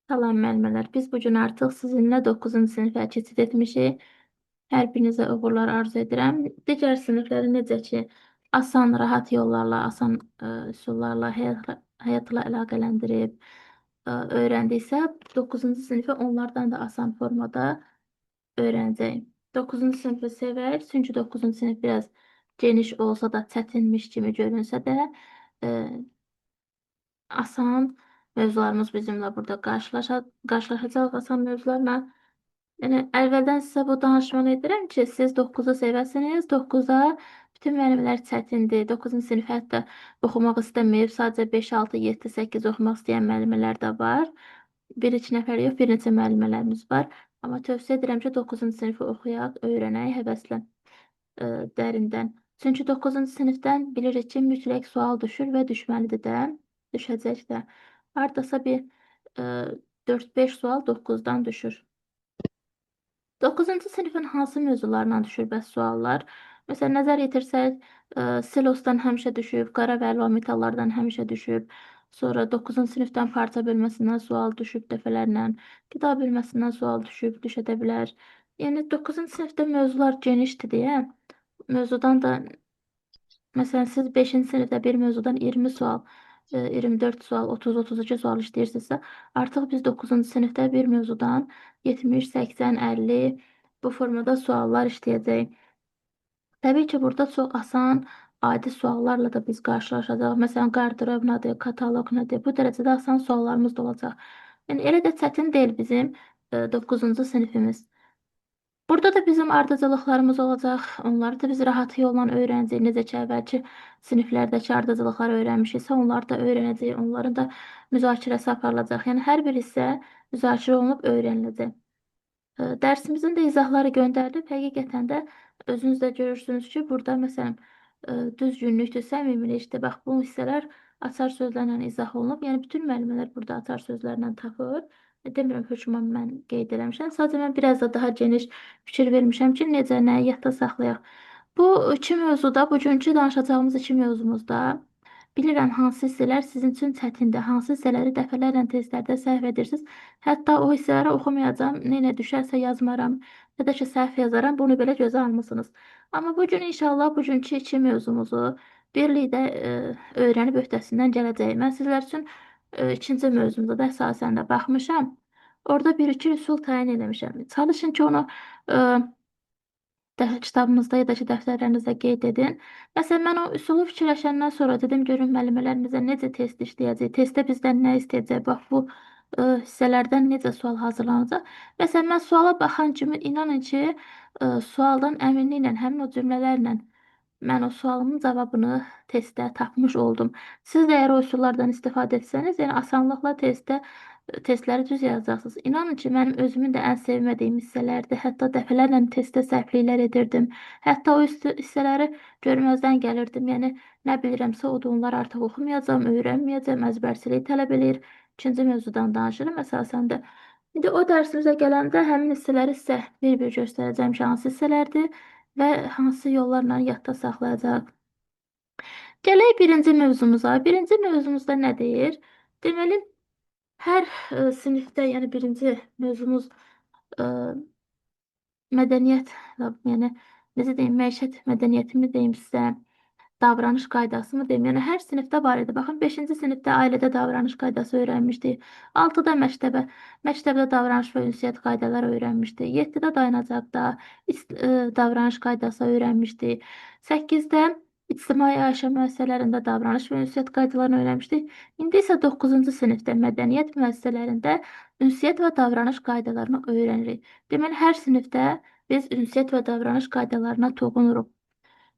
Salam müəllimlər, biz bu gün artıq sizinlə 9-cu sinifə keçid etmişik. Hər birinizə uğurlar arzu edirəm. Digər sinifləri necə ki, asan, rahat yollarla, asan üsullarla həyatla əlaqələndirib öyrəndiksə, 9-cu sinifə onlardan da asan formada öyrənəcəyik. 9-cu sinifi sevək, çünki 9-cu sinif biraz geniş olsa da, çətinmiş kimi görünsə də, e, asan mövzularımız bizimlə burada qarşılaşacaq asan mövzularla. Yəni əvvəldən sizə bu danışmanı edirəm ki, siz 9-u sevəsiniz. 9-a bütün müəllimlər çətindir. 9-cu sinif hətta oxumaq istəməyib, sadəcə 5, 6, 7, 8 oxumaq istəyən müəllimələr də var. Bir-iki nəfər yox, bir neçə müəllimələrimiz var. Amma tövsiyə edirəm ki, 9-cu sinifi oxuyaq, öyrənək həvəslə, dərindən. Çünki 9-cu sinifdən bilirik ki, mütləq sual düşür və düşməlidir də, düşəcək də. Hardasa bir 4-5 sual 9-dan düşür. 9-cu sinifin hansı mövzularından düşür bəs suallar? Məsələn, nəzər yetirsək, silosdan həmişə düşüb, qara və əlvan metallardan həmişə düşüb. Sonra 9-cu sinifdən parça bölməsindən sual düşüb dəfələrlə. Qida bölməsindən sual düşüb, düşə də bilər. Yəni 9-cu sinifdə mövzular genişdir deyə, mövzudan da məsələn siz 5-ci sinifdə bir mövzudan 20 sual, 24 sual, 30-32 sual işləyirsinizsə, artıq biz 9-cu sinifdə bir mövzudan 70, 80, 50 bu formada suallar işləyəcəyik. Təbii ki, burada çox asan, adi suallarla da biz qarşılaşacağıq. Məsələn, qardırob nədir, kataloq nədir? Bu dərəcədə asan suallarımız da olacaq. Yəni elə də çətin deyil bizim 9-cu sinifimiz. Burada da bizim ardıcılıqlarımız olacaq. Onları da biz rahat yolla öyrənəcəyik. Necə ki, əvvəlki siniflərdəki ardıcılıqları öyrənmişiksə, onları da öyrənəcəyik. Onların da müzakirəsi aparılacaq. Yəni, hər bir hissə müzakirə olunub öyrəniləcək. Dərsimizin də izahları göndərilib. Həqiqətən də özünüz də görürsünüz ki, burada məsələn düzgünlükdür, səmimilikdir. Bax, bu hissələr açar sözlərlə izah olunub. Yəni, bütün müəllimələr burada açar sözlərlə tapır. Demirəm, hökmən mən qeyd eləmişəm. Sadəcə mən biraz da daha geniş fikir vermişəm ki, necə, nəyi yadda saxlayaq. Bu iki mövzuda, bugünkü danışacağımız iki mövzumuzda bilirəm hansı hissələr sizin üçün çətindir, hansı hissələri dəfələrlə testlərdə səhv edirsiniz. Hətta o hissələri oxumayacağam, nə düşərsə yazmaram, ya da ki, səhv yazaram, bunu belə gözə almısınız. Amma bugün inşallah bugünkü iki mövzumuzu birlikdə öyrənib öhdəsindən gələcəyik. Mən sizlər üçün ikinci mövzumuza da əsasən də baxmışam. Orada bir-iki üsul təyin eləmişəm. Çalışın ki, onu kitabınızda ya da ki, dəftərlərinizdə qeyd edin. Məsələn, mən o üsulu fikirləşəndən sonra dedim, görün müəllimələrimizə necə test işləyəcək, testdə bizdən nə istəyəcək, bax bu hissələrdən necə sual hazırlanacaq. Məsələn, mən suala baxan kimi inanın ki, sualdan əminliklə, həmin o cümlələrlə mən o sualımın cavabını testdə tapmış oldum. Siz də əgər o üsullardan istifadə etsəniz, yəni asanlıqla testləri düz yazacaqsınız. İnanın ki, mənim özümün də ən sevmədiyim hissələrdir. Hətta dəfələrlə testdə səhvliklər edirdim. Hətta o hissələri görməzdən gəlirdim. Yəni, nə bilirəmsə, o da onlar artıq oxumayacağam, öyrənməyəcəm, əzbərçilik tələb eləyir. İkinci mövzudan danışırım əsasən də. İndi o dərsimizə gələndə həmin hissələri sizə bir-bir göstərəcəm ki, hansı hissələrdir və hansı yollarla yadda saxlayacaq. Gələk birinci mövzumuza. Birinci mövzumuzda nə deyir? Deməli, hər sinifdə, yəni birinci mövzumuz mədəniyyət, yəni necə deyim, məişət mədəniyyəti mi deyim sizə, davranış qaydası mı deyim? Yəni hər sinifdə var idi. Baxın, 5-ci sinifdə ailədə davranış qaydası öyrənmişdik. 6-da məktəbdə davranış və ünsiyyət qaydaları öyrənmişdik. 7-də dayanacaqda davranış qaydası öyrənmişdik. 8-də ictimai yaşam müəssisələrində davranış və ünsiyyət qaydalarını öyrənmişdik. İndi isə 9-cu sinifdə mədəniyyət müəssisələrində ünsiyyət və davranış qaydalarını öyrənirik. Deməli, hər sinifdə biz ünsiyyət və davranış qaydalarına toxunuruq.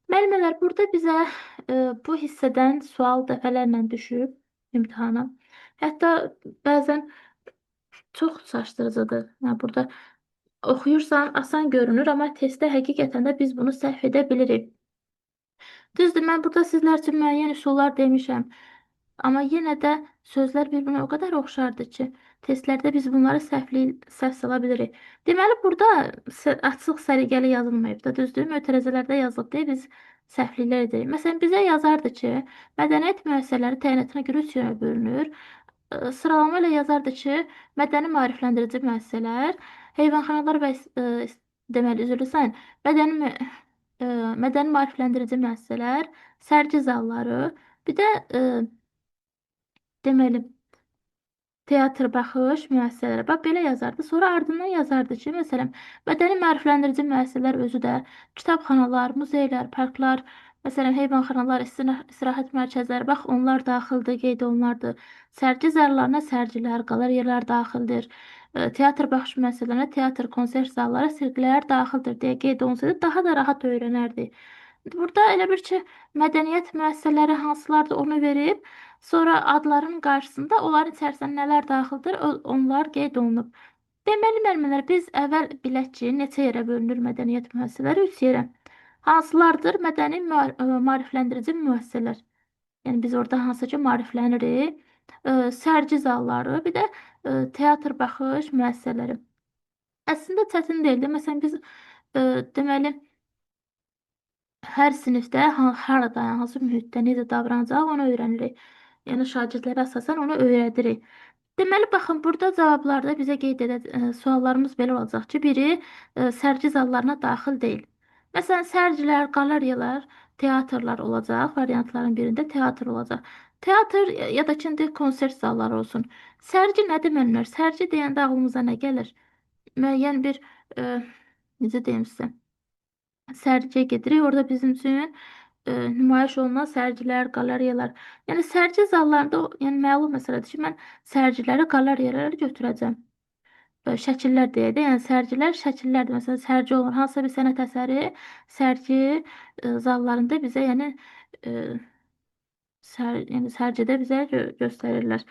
Müəllimələr, burada bizə bu hissədən sual dəfələrlə düşüb imtahana. Hətta bəzən çox çaşdırıcıdır. Yəni, burada oxuyursan, asan görünür, amma testdə həqiqətən də biz bunu səhv edə bilirik. Düzdür, mən burada sizlər üçün müəyyən üsullar demişəm. Amma yenə də sözlər bir-birinə o qədər oxşardır ki, testlərdə biz bunları səhv sala bilirik. Deməli, burada açıq səliqəli yazılmayıb da, düzdür, mötərizələrdə yazılıb deyə biz səhvliklər edək. Məsələn, bizə yazardı ki, mədəniyyət müəssisələri təyinatına görə üç yönə bölünür. Sıralama ilə yazardı ki, mədəni maarifləndirici müəssisələr, heyvanxanalar və deməli, üzr istəyirəm, mədəni mədəni maarifləndirici müəssisələr, sərgi zalları, bir də deməli teatr, baxış müəssisələri. Bax belə yazardı. Sonra ardından yazardı ki, məsələn, mədəni maarifləndirici müəssisələr özü də kitabxanalar, muzeylər, parklar, məsələn, heyvanxanalar, istirahət mərkəzləri, bax onlar daxildir, qeyd olunardı. Sərgi zallarına sərgilər, qaleriyalar daxildir. Teatr baxış müəssisələrinə teatr, konsert zalları, sirklər daxildir deyə qeyd olunsaydı, daha da rahat öyrənərdi. Burada elə bir ki, mədəniyyət müəssisələri hansılardır onu verib, sonra adların qarşısında onların içərisində nələr daxildir, onlar qeyd olunub. Deməli, müəllimlər, biz əvvəl bilək ki, neçə yerə bölünür mədəniyyət müəssisələri? 3 yerə. Hansılardır? Mədəni maarifləndirici müəssisələr. Yəni biz orada hansı ki, maariflənirik. Sərgi zalları, bir də teatr baxış müəssisələri. Əslində çətin deyildi. Məsələn, biz deməli hər sinifdə harada, hansı mühitdə necə davranacaq onu öyrənirik. Yəni şagirdlərə əsasən onu öyrədirik. Deməli, baxın, burada cavablarda bizə qeyd suallarımız belə olacaq ki, biri sərgi zallarına daxil deyil. Məsələn, sərgilər, qaleriyalar, teatrlar olacaq, variantların birində teatr olacaq. Teatr ya da ikinci konsert zalları olsun. Sərgi nə deməklər? Sərgi deyəndə ağlımıza nə gəlir? Müəyyən bir, necə deyim sizə? Sərgiyə gedirik. Orada bizim üçün nümayiş olunan sərgilər, qaleriyalar. Yəni sərgi zallarında yəni məlum məsələdir ki, mən sərgiləri, qaleriyaları götürəcəm. Şəkillər deyək də, yəni sərgilər şəkillərdir. Məsələn, sərgi olur, hansısa bir sənət əsəri sərgi zallarında bizə yəni yəni sərgidə bizə göstərirlər.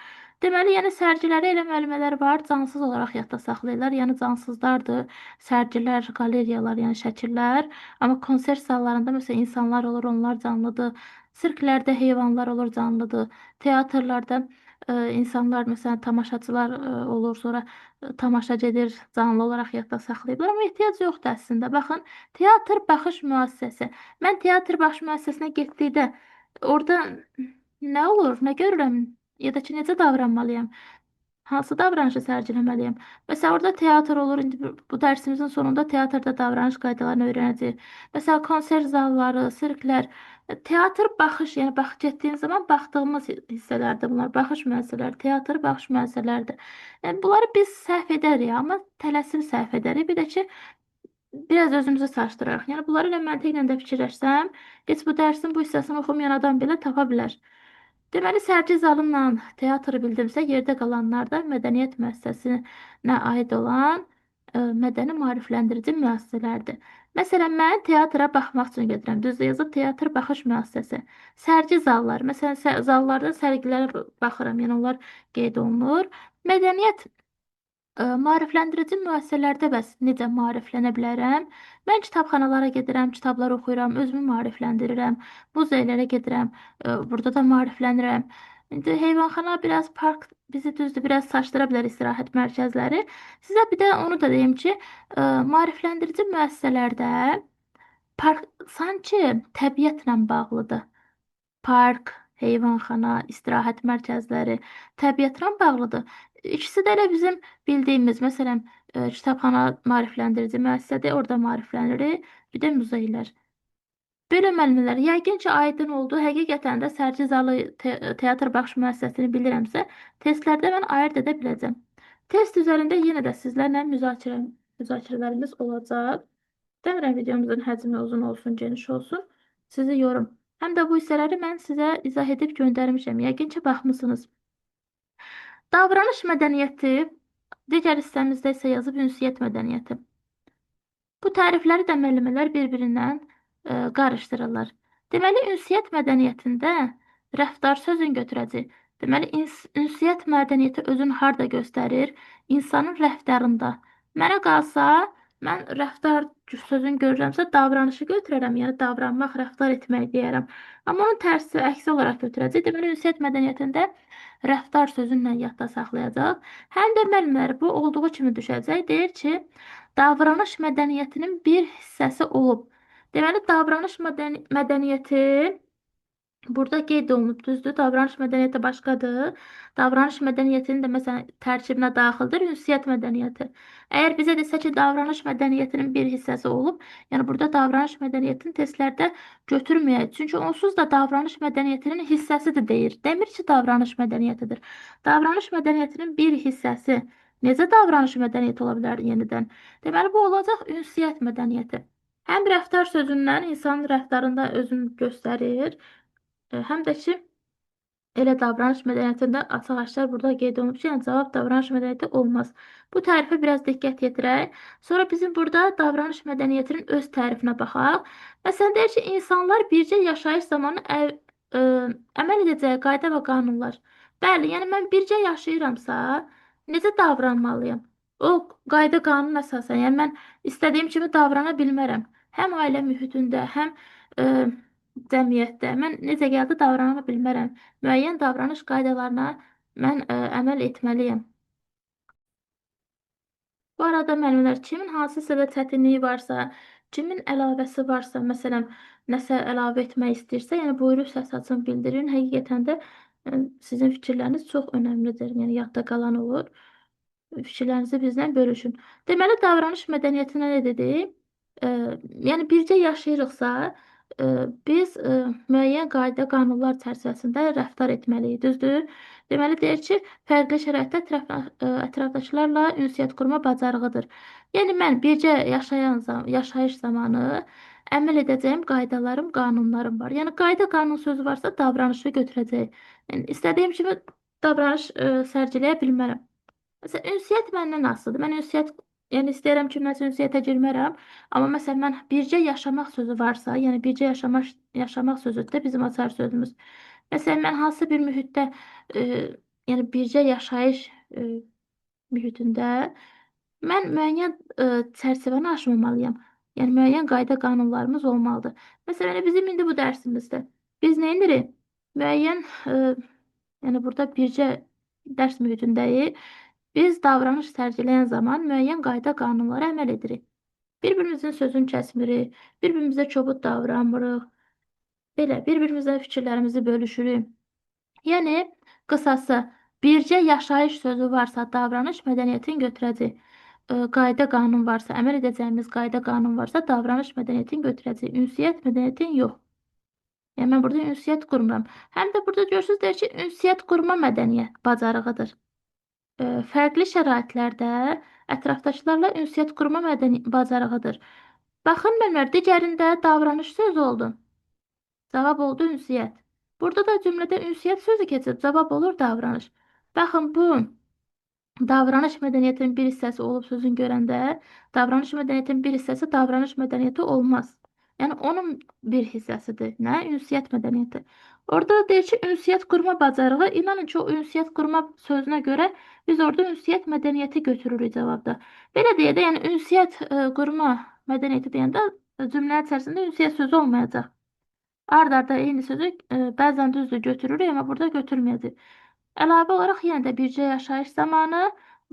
Deməli, yəni sərgiləri elə müəllimələr var, cansız olaraq yadda saxlayırlar. Yəni cansızlardır, sərgilər, qaleriyalar, yəni şəkillər. Amma konsert zallarında məsələn insanlar olur, onlar canlıdır. Sirklərdə heyvanlar olur, canlıdır. Teatrlarda insanlar, məsələn, tamaşaçılar olur, sonra tamaşa gedir, canlı olaraq yadda saxlayıblar. Amma ehtiyac yoxdur əslində. Baxın, teatr baxış müəssisəsi. Mən teatr baxış müəssisəsinə getdikdə orada nə olur, nə görürəm, ya da ki, necə davranmalıyam? Hansı davranışı sərgiləməliyəm? Məsələn, orada teatr olur. İndi bu dərsimizin sonunda teatrda davranış qaydalarını öyrənəcəyik. Məsələn, konsert zalları, sirklər, teatr baxış, yəni bax getdiyimiz zaman baxdığımız hissələrdir bunlar. Baxış müəssisələri, teatr baxış müəssisələridir. Yəni, bunları biz səhv edərik, amma tələsib səhv edərik. Bir də ki, biraz özümüzü çaşdırarıq. Yəni, bunları ilə məntiqlə də fikirləşsəm, heç bu dərsin bu hissəsini oxumayan adam belə tapa bilər. Deməli, sərgi zalımla teatrı bildimsə, yerdə qalanlar da mədəniyyət müəssisəsinə aid olan mədəni maarifləndirici müəssisələrdir. Məsələn, mən teatra baxmaq üçün gedirəm. Düzdür, yazıb teatr baxış müəssisəsi. Sərgi zalları, məsələn, zallarda sərgilərə baxıram, yəni onlar qeyd olunur. Mədəniyyət maarifləndirici müəssisələrdə bəs necə maariflənə bilərəm? Mən kitabxanalara gedirəm, kitablar oxuyuram, özümü maarifləndirirəm. Muzeylərə gedirəm, burada da maariflənirəm. İndi heyvanxana, biraz park bizi düzdür, biraz saçdıra bilər istirahət mərkəzləri. Sizə bir də onu da deyim ki, maarifləndirici müəssisələrdə park sanki təbiətlə bağlıdır. Park, heyvanxana, istirahət mərkəzləri təbiətlə bağlıdır. İkisi də elə bizim bildiyimiz, məsələn, kitabxana maarifləndirici müəssisədir, orada maariflənirik, bir də muzeylər. Belə müəllimlər, yəqin ki, aydın oldu. Həqiqətən də sərgi zalı, teatr baxış müəssisəsini bilirəmsə, testlərdə mən ayırd edə biləcəm. Test üzərində yenə də sizlərlə müzakirələrimiz olacaq. Demirəm videomuzun həcmi uzun olsun, geniş olsun. Sizi yorum. Həm də bu hissələri mən sizə izah edib göndərmişəm. Yəqin ki, baxmısınız. Davranış mədəniyyəti, digər hissəmizdə isə yazıb ünsiyyət mədəniyyəti. Bu tərifləri də müəllimələr bir-birindən qarışdırırlar. Deməli, ünsiyyət mədəniyyətində rəftar sözün götürəcək. Deməli, ünsiyyət mədəniyyəti özünü harda göstərir? İnsanın rəftarında. Mənə qalsa, mən rəftar sözün görürəmsə, davranışı götürərəm, yəni davranmaq, rəftar etmək deyərəm. Amma onun tərsi, əksi olaraq götürəcək. Deməli, ünsiyyət mədəniyyətində rəftar sözünlə yadda saxlayacaq. Həm də müəllimlər bu olduğu kimi düşəcək. Deyir ki, davranış mədəniyyətinin bir hissəsi olub. Deməli, davranış mədəniyyəti Burada qeyd olunub, düzdür, davranış mədəniyyəti başqadır. Davranış mədəniyyətinin də məsələn tərkibinə daxildir ünsiyyət mədəniyyəti. Əgər bizə desə ki, davranış mədəniyyətinin bir hissəsi olub, yəni burada davranış mədəniyyətini testlərdə götürməyək. Çünki onsuz da davranış mədəniyyətinin hissəsidir deyir. Demir ki, davranış mədəniyyətidir. Davranış mədəniyyətinin bir hissəsi necə davranış mədəniyyəti ola bilər yenidən? Deməli, bu olacaq ünsiyyət mədəniyyəti. Həm rəftar sözündən insanın rəftarında özünü göstərir, həm də ki, elə davranış mədəniyyətində açıq-aşkar burada qeyd olunub ki, yəni cavab davranış mədəniyyəti olmaz. Bu tərifə biraz diqqət yetirək. Sonra bizim burada davranış mədəniyyətinin öz tərifinə baxaq. Məsələn, deyir ki, insanlar bircə yaşayış zamanı ə, əməl edəcəyi qayda və qanunlar. Bəli, yəni mən bircə yaşayıramsa, necə davranmalıyam? O qayda qanun əsasən, yəni mən istədiyim kimi davrana bilmərəm. Həm ailə mühitində, həm ə, cəmiyyətdə mən necə gəldi davrana bilmərəm. Müəyyən davranış qaydalarına mən əməl etməliyəm. Bu arada müəllimlər, kimin hansısa da çətinliyi varsa, kimin əlavəsi varsa, məsələn, nəsə əlavə etmək istəyirsə, yəni buyurub səs açın bildirin. Həqiqətən də sizin fikirləriniz çox önəmlidir. Yəni yadda qalan olur. Fikirlərinizi bizlə bölüşün. Deməli, davranış mədəniyyətinə nə dedik? Yəni bircə yaşayırıqsa, biz müəyyən qayda, qanunlar çərçivəsində rəftar etməliyik, düzdür? Deməli, deyir ki, fərqli şəraitdə ətrafdakılarla ünsiyyət qurma bacarığıdır. Yəni, mən bircə yaşayış zamanı əməl edəcəyim qaydalarım, qanunlarım var. Yəni, qayda, qanun sözü varsa, davranışı götürəcək. Yəni, istədiyim kimi davranış sərgiləyə bilmərəm. Məsələn, ünsiyyət məndən asılıdır. Mən ünsiyyət, yəni istəyirəm ki, mən ünsiyyətə girmərəm. Amma məsələn, mən bircə yaşamaq sözü varsa, yəni bircə yaşamaq sözüdür də bizim açar sözümüz. Məsələn, mən hansı bir mühitdə, yəni bircə yaşayış mühitində mən müəyyən çərçivəni aşmamalıyam. Yəni müəyyən qayda qanunlarımız olmalıdır. Məsələn, bizim indi bu dərsimizdə biz nə edirik? Müəyyən, yəni burada bircə dərs mühitindəyik. Biz davranış sərgiləyən zaman müəyyən qayda qanunlara əməl edirik. Bir-birimizin sözünü kəsmirik, bir-birimizə kobud davranmırıq. Belə, bir-birimizlə fikirlərimizi bölüşürük. Yəni, qısası, bircə yaşayış sözü varsa, davranış mədəniyyətini götürəcək. Qayda qanun varsa, əməl edəcəyimiz qayda qanun varsa, davranış mədəniyyətini götürəcək. Ünsiyyət mədəniyyətin yox. Yəni, mən burada ünsiyyət qurmuram. Həm də burada görürsünüz, deyir ki, ünsiyyət qurma mədəniyyət bacarığıdır. Fərqli şəraitlərdə ətrafdakılarla ünsiyyət qurma bacarığıdır. Baxın, müəllimlər, digərində davranış sözü oldu. Cavab oldu ünsiyyət. Burada da cümlədə ünsiyyət sözü keçib, cavab olur davranış. Baxın, bu davranış mədəniyyətinin bir hissəsi olub sözün görəndə, davranış mədəniyyətinin bir hissəsi davranış mədəniyyəti olmaz. Yəni, onun bir hissəsidir. Nə? Ünsiyyət mədəniyyəti. Orada da deyir ki, ünsiyyət qurma bacarığı, inanın ki, o ünsiyyət qurma sözünə görə biz orada ünsiyyət mədəniyyəti götürürük cavabda. Belə deyə də, yəni ünsiyyət qurma mədəniyyəti deyəndə cümlənin içərisində ünsiyyət sözü olmayacaq. Ard-arda eyni sözü bəzən düzdür götürürük, amma burada götürməyəcək. Əlavə olaraq yenə də bircə yaşayış zamanı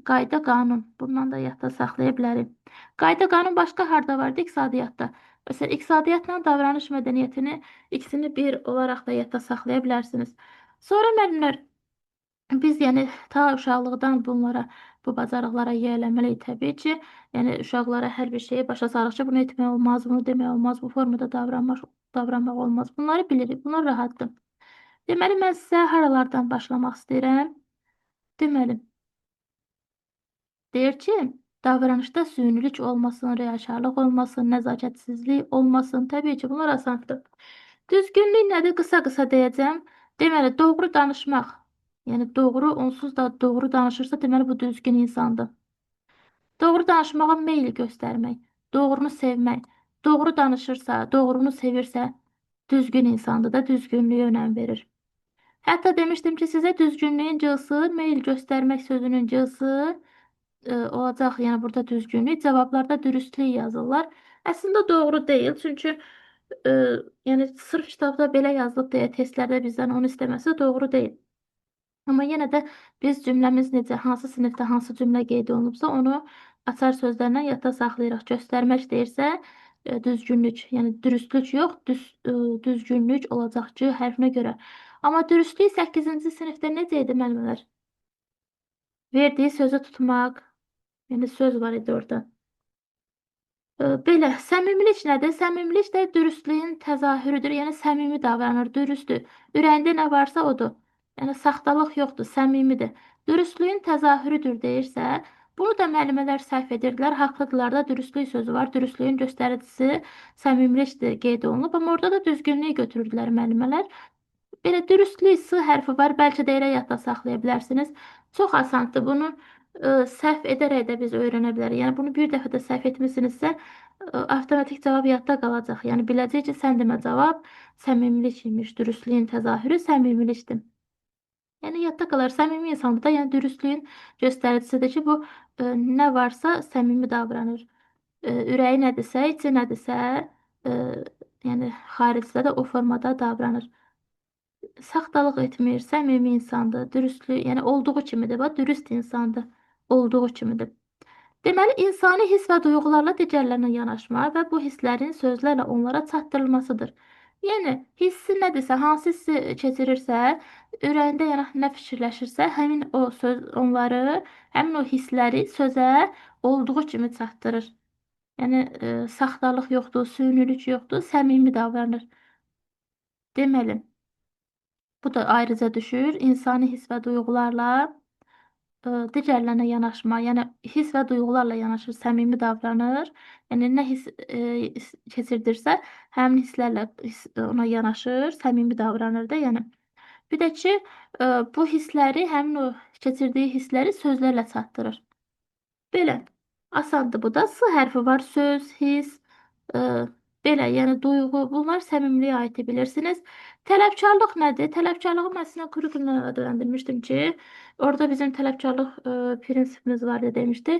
qayda qanun. Bundan da yadda saxlaya bilərik. Qayda qanun başqa harda vardı? İqtisadiyyatda. Məsələn, iqtisadiyyatla davranış mədəniyyətini ikisini bir olaraq da yadda saxlaya bilərsiniz. Sonra müəllimlər, biz yəni ta uşaqlıqdan bunlara, bu bacarıqlara yiyələnməliyik təbii ki. Yəni uşaqlara hər bir şeyi başa salırıq ki, bunu etmək olmaz, bunu demək olmaz, bu formada davranmaq olmaz. Bunları bilirik, bunlar rahatdır. Deməli, mən sizə haralardan başlamaq istəyirəm? Deməli, deyir ki, davranışda sünilik olmasın, riyakarlıq olmasın, nəzakətsizlik olmasın. Təbii ki, bunlar asandır. Düzgünlük nədir? Qısa-qısa deyəcəm. Deməli, doğru danışmaq. Yəni, doğru, onsuz da doğru danışırsa, deməli, bu düzgün insandır. Doğru danışmağa meyil göstərmək, doğrunu sevmək. Doğru danışırsa, doğrunu sevirsə, düzgün insandır da, düzgünlüyə önəm verir. Hətta demişdim ki, sizə düzgünlüyün cılsı, meyil göstərmək sözünün cılsı olacaq. Yəni, burada düzgünlük, cavablarda dürüstlük yazırlar. Əslində doğru deyil, çünki yəni, sırf kitabda belə yazılıb deyə testlərdə bizdən onu istəməsi doğru deyil. Amma yenə də biz cümləmiz necə, hansı sinifdə hansı cümlə qeyd olunubsa, onu açar sözlərlə yadda saxlayırıq. Göstərmək deyirsə, düzgünlük, yəni dürüstlük yox, düzgünlük olacaq C hərfinə görə. Amma dürüstlük 8-ci sinifdə necə idi müəllimlər? Verdiyi sözü tutmaq, yəni söz var idi orada. Belə, səmimilik nədir? Səmimilik də dürüstlüyün təzahürüdür. Yəni səmimi davranır, dürüsttür. Ürəyində nə varsa odur. Yəni saxtalıq yoxdur, səmimidir. Dürüstlüyün təzahürüdür deyirsə, bunu da müəllimələr səhv edirdilər. Haqlıdırlar da dürüstlük sözü var. Dürüstlüyün göstəricisi səmimilikdir qeyd olunub, amma orada da düzgünlüyü götürürdülər müəllimələr. Belə dürüstlük S hərfi var. Bəlkə də elə yadda saxlaya bilərsiniz. Çox asandır. Bunu səhv edərək də biz öyrənə bilərik. Yəni bunu bir dəfə də səhv etmisinizsə, avtomatik cavab yadda qalacaq. Yəni biləcək ki, sən demə cavab səmimilik imiş. Dürüstlüyün təzahürü səmimilikdir. Yəni yadda qalar. Səmimi insanda da yəni dürüstlüyün göstəricisidir ki, bu nə varsa səmimi davranır. Ürəyi nədirsə, içi nədirsə, yəni xaricdə də o formada davranır. Saxtalıq etmir, səmimi insandır, dürüstlük, yəni olduğu kimidir, bax, dürüst insandır, olduğu kimidir. Deməli, insani hiss və duyğularla digərlərinə yanaşma və bu hisslərin sözlərlə onlara çatdırılmasıdır. Yəni, hissi nədirsə, hansı hissi keçirirsə, ürəyində yəni nə fikirləşirsə, həmin o söz onları, həmin o hissləri sözə olduğu kimi çatdırır. Yəni, saxtalıq yoxdur, süynülük yoxdur, səmimi davranır. Deməli, bu da ayrıca düşür. İnsani hiss və duyğularla digərlərinə yanaşma, yəni hiss və duyğularla yanaşır, səmimi davranır. Yəni nə hiss keçirdirsə, həmin hisslərlə ona yanaşır, səmimi davranır da, yəni. Bir də ki, bu hissləri, həmin o keçirdiyi hissləri sözlərlə çatdırır. Belə, asandır bu da. S hərfi var, söz, hiss, belə, yəni duyğu, bunlar səmimiliyə aid bilirsiniz. Tələbkarlıq nədir? Tələbkarlığı mən sizə kurikulumda adlandırmışdım ki, orada bizim tələbkarlıq prinsipimiz var demişdi.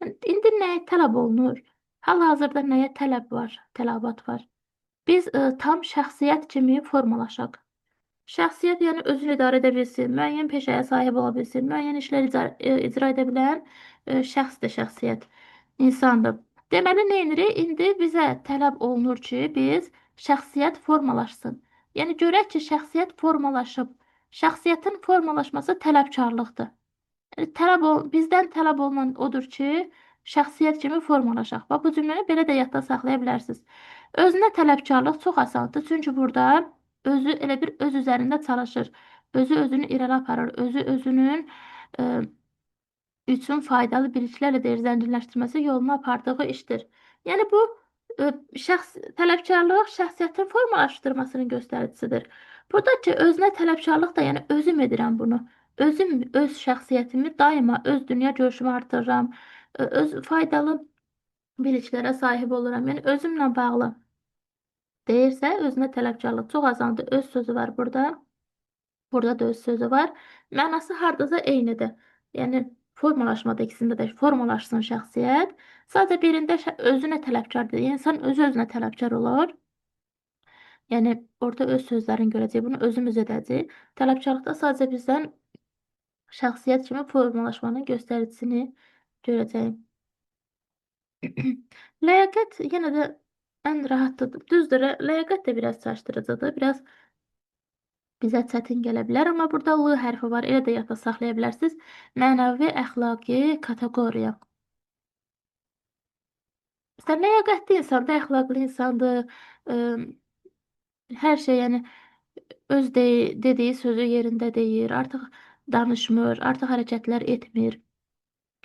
İndi nəyə tələb olunur? Hal-hazırda nəyə tələb var, tələbat var? Biz tam şəxsiyyət kimi formalaşaq. Şəxsiyyət yəni özünü idarə edə bilsin, müəyyən peşəyə sahib ola bilsin, müəyyən işlər icra edə bilən şəxsdir şəxsiyyət, insandır. Deməli, nə edirik? İndi bizə tələb olunur ki, biz şəxsiyyət formalaşsın. Yəni, görək ki, şəxsiyyət formalaşıb. Şəxsiyyətin formalaşması tələbkarlıqdır. Bizdən tələb olunan odur ki, şəxsiyyət kimi formalaşaq. Bax, bu cümləni belə də yadda saxlaya bilərsiniz. Özünə tələbkarlıq çox asandır. Çünki burada özü elə bir öz üzərində çalışır. Özü özünü irəli aparır. Özü özünün üçün faydalı biliklərlə deyir, zənginləşdirməsi yoluna apardığı işdir. Yəni bu tələbkarlıq şəxsiyyətin formalaşdırmasının göstəricisidir. Burada ki, özünə tələbkarlıq da, yəni özüm edirəm bunu. Özüm öz şəxsiyyətimi daima öz dünya görüşümü artırıram. Öz faydalı biliklərə sahib oluram. Yəni özümlə bağlı deyirsə, özünə tələbkarlıq çox asandır. Öz sözü var burada. Burada da öz sözü var. Mənası hardasa eynidir. Yəni formalaşmada ikisində də formalaşsın şəxsiyyət. Sadəcə birində özünə tələbkardır. Yəni insan özü-özünə tələbkar olur. Yəni orada öz sözlərini görəcək, bunu özümüz edəcək. Tələbkarlıqda sadəcə bizdən şəxsiyyət kimi formalaşmanın göstəricisini görəcəyik. Ləyaqət yenə də ən rahatdır. Düzdür, ləyaqət də biraz çaşdırıcıdır. Biraz bizə çətin gələ bilər, amma burada L hərfi var. Elə də yadda saxlaya bilərsiniz. Mənəvi, əxlaqi kateqoriya. Məsələn, ləyaqətli insandır, əxlaqlı insandır. Hər şey, yəni öz dediyi sözü yerində deyir, artıq danışmır, artıq hərəkətlər etmir,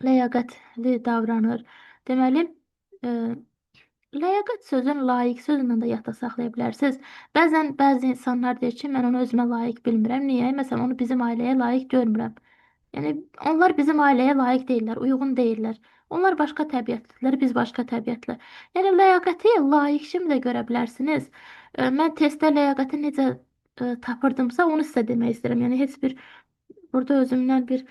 ləyaqətli davranır. Deməli, ləyaqət sözünü layiq sözündən də yadda saxlaya bilərsiniz. Bəzən bəzi insanlar deyir ki, mən onu özümə layiq bilmirəm. Niyə? Məsələn, onu bizim ailəyə layiq görmürəm. Yəni, onlar bizim ailəyə layiq deyirlər, uyğun deyirlər. Onlar başqa təbiətlidirlər, biz başqa təbiətlər. Yəni, ləyaqəti layiq kimi də görə bilərsiniz. Mən testdə ləyaqəti necə tapırdımsa, onu sizə demək istəyirəm. Yəni, heç bir burada özümdən bir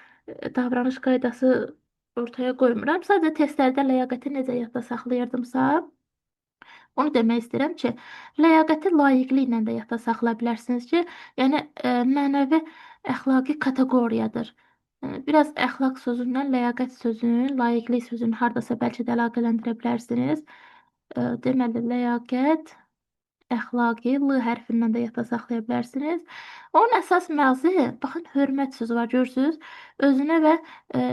davranış qaydası ortaya qoymuram. Sadəcə testlərdə ləyaqəti necə yadda saxlayırdımsa, onu demək istəyirəm ki, ləyaqəti layiqliklə də yadda saxlaya bilərsiniz ki, yəni mənəvi əxlaqi kateqoriyadır. Biraz əxlaq sözündən ləyaqət sözünün, layiqlik sözünün hardasa bəlkə də əlaqələndirə bilərsiniz. Deməli, ləyaqət, əxlaqi, l hərfindən də yadda saxlaya bilərsiniz. Onun əsas məğzi, baxın, hörmət sözü var, görürsünüz? Özünə və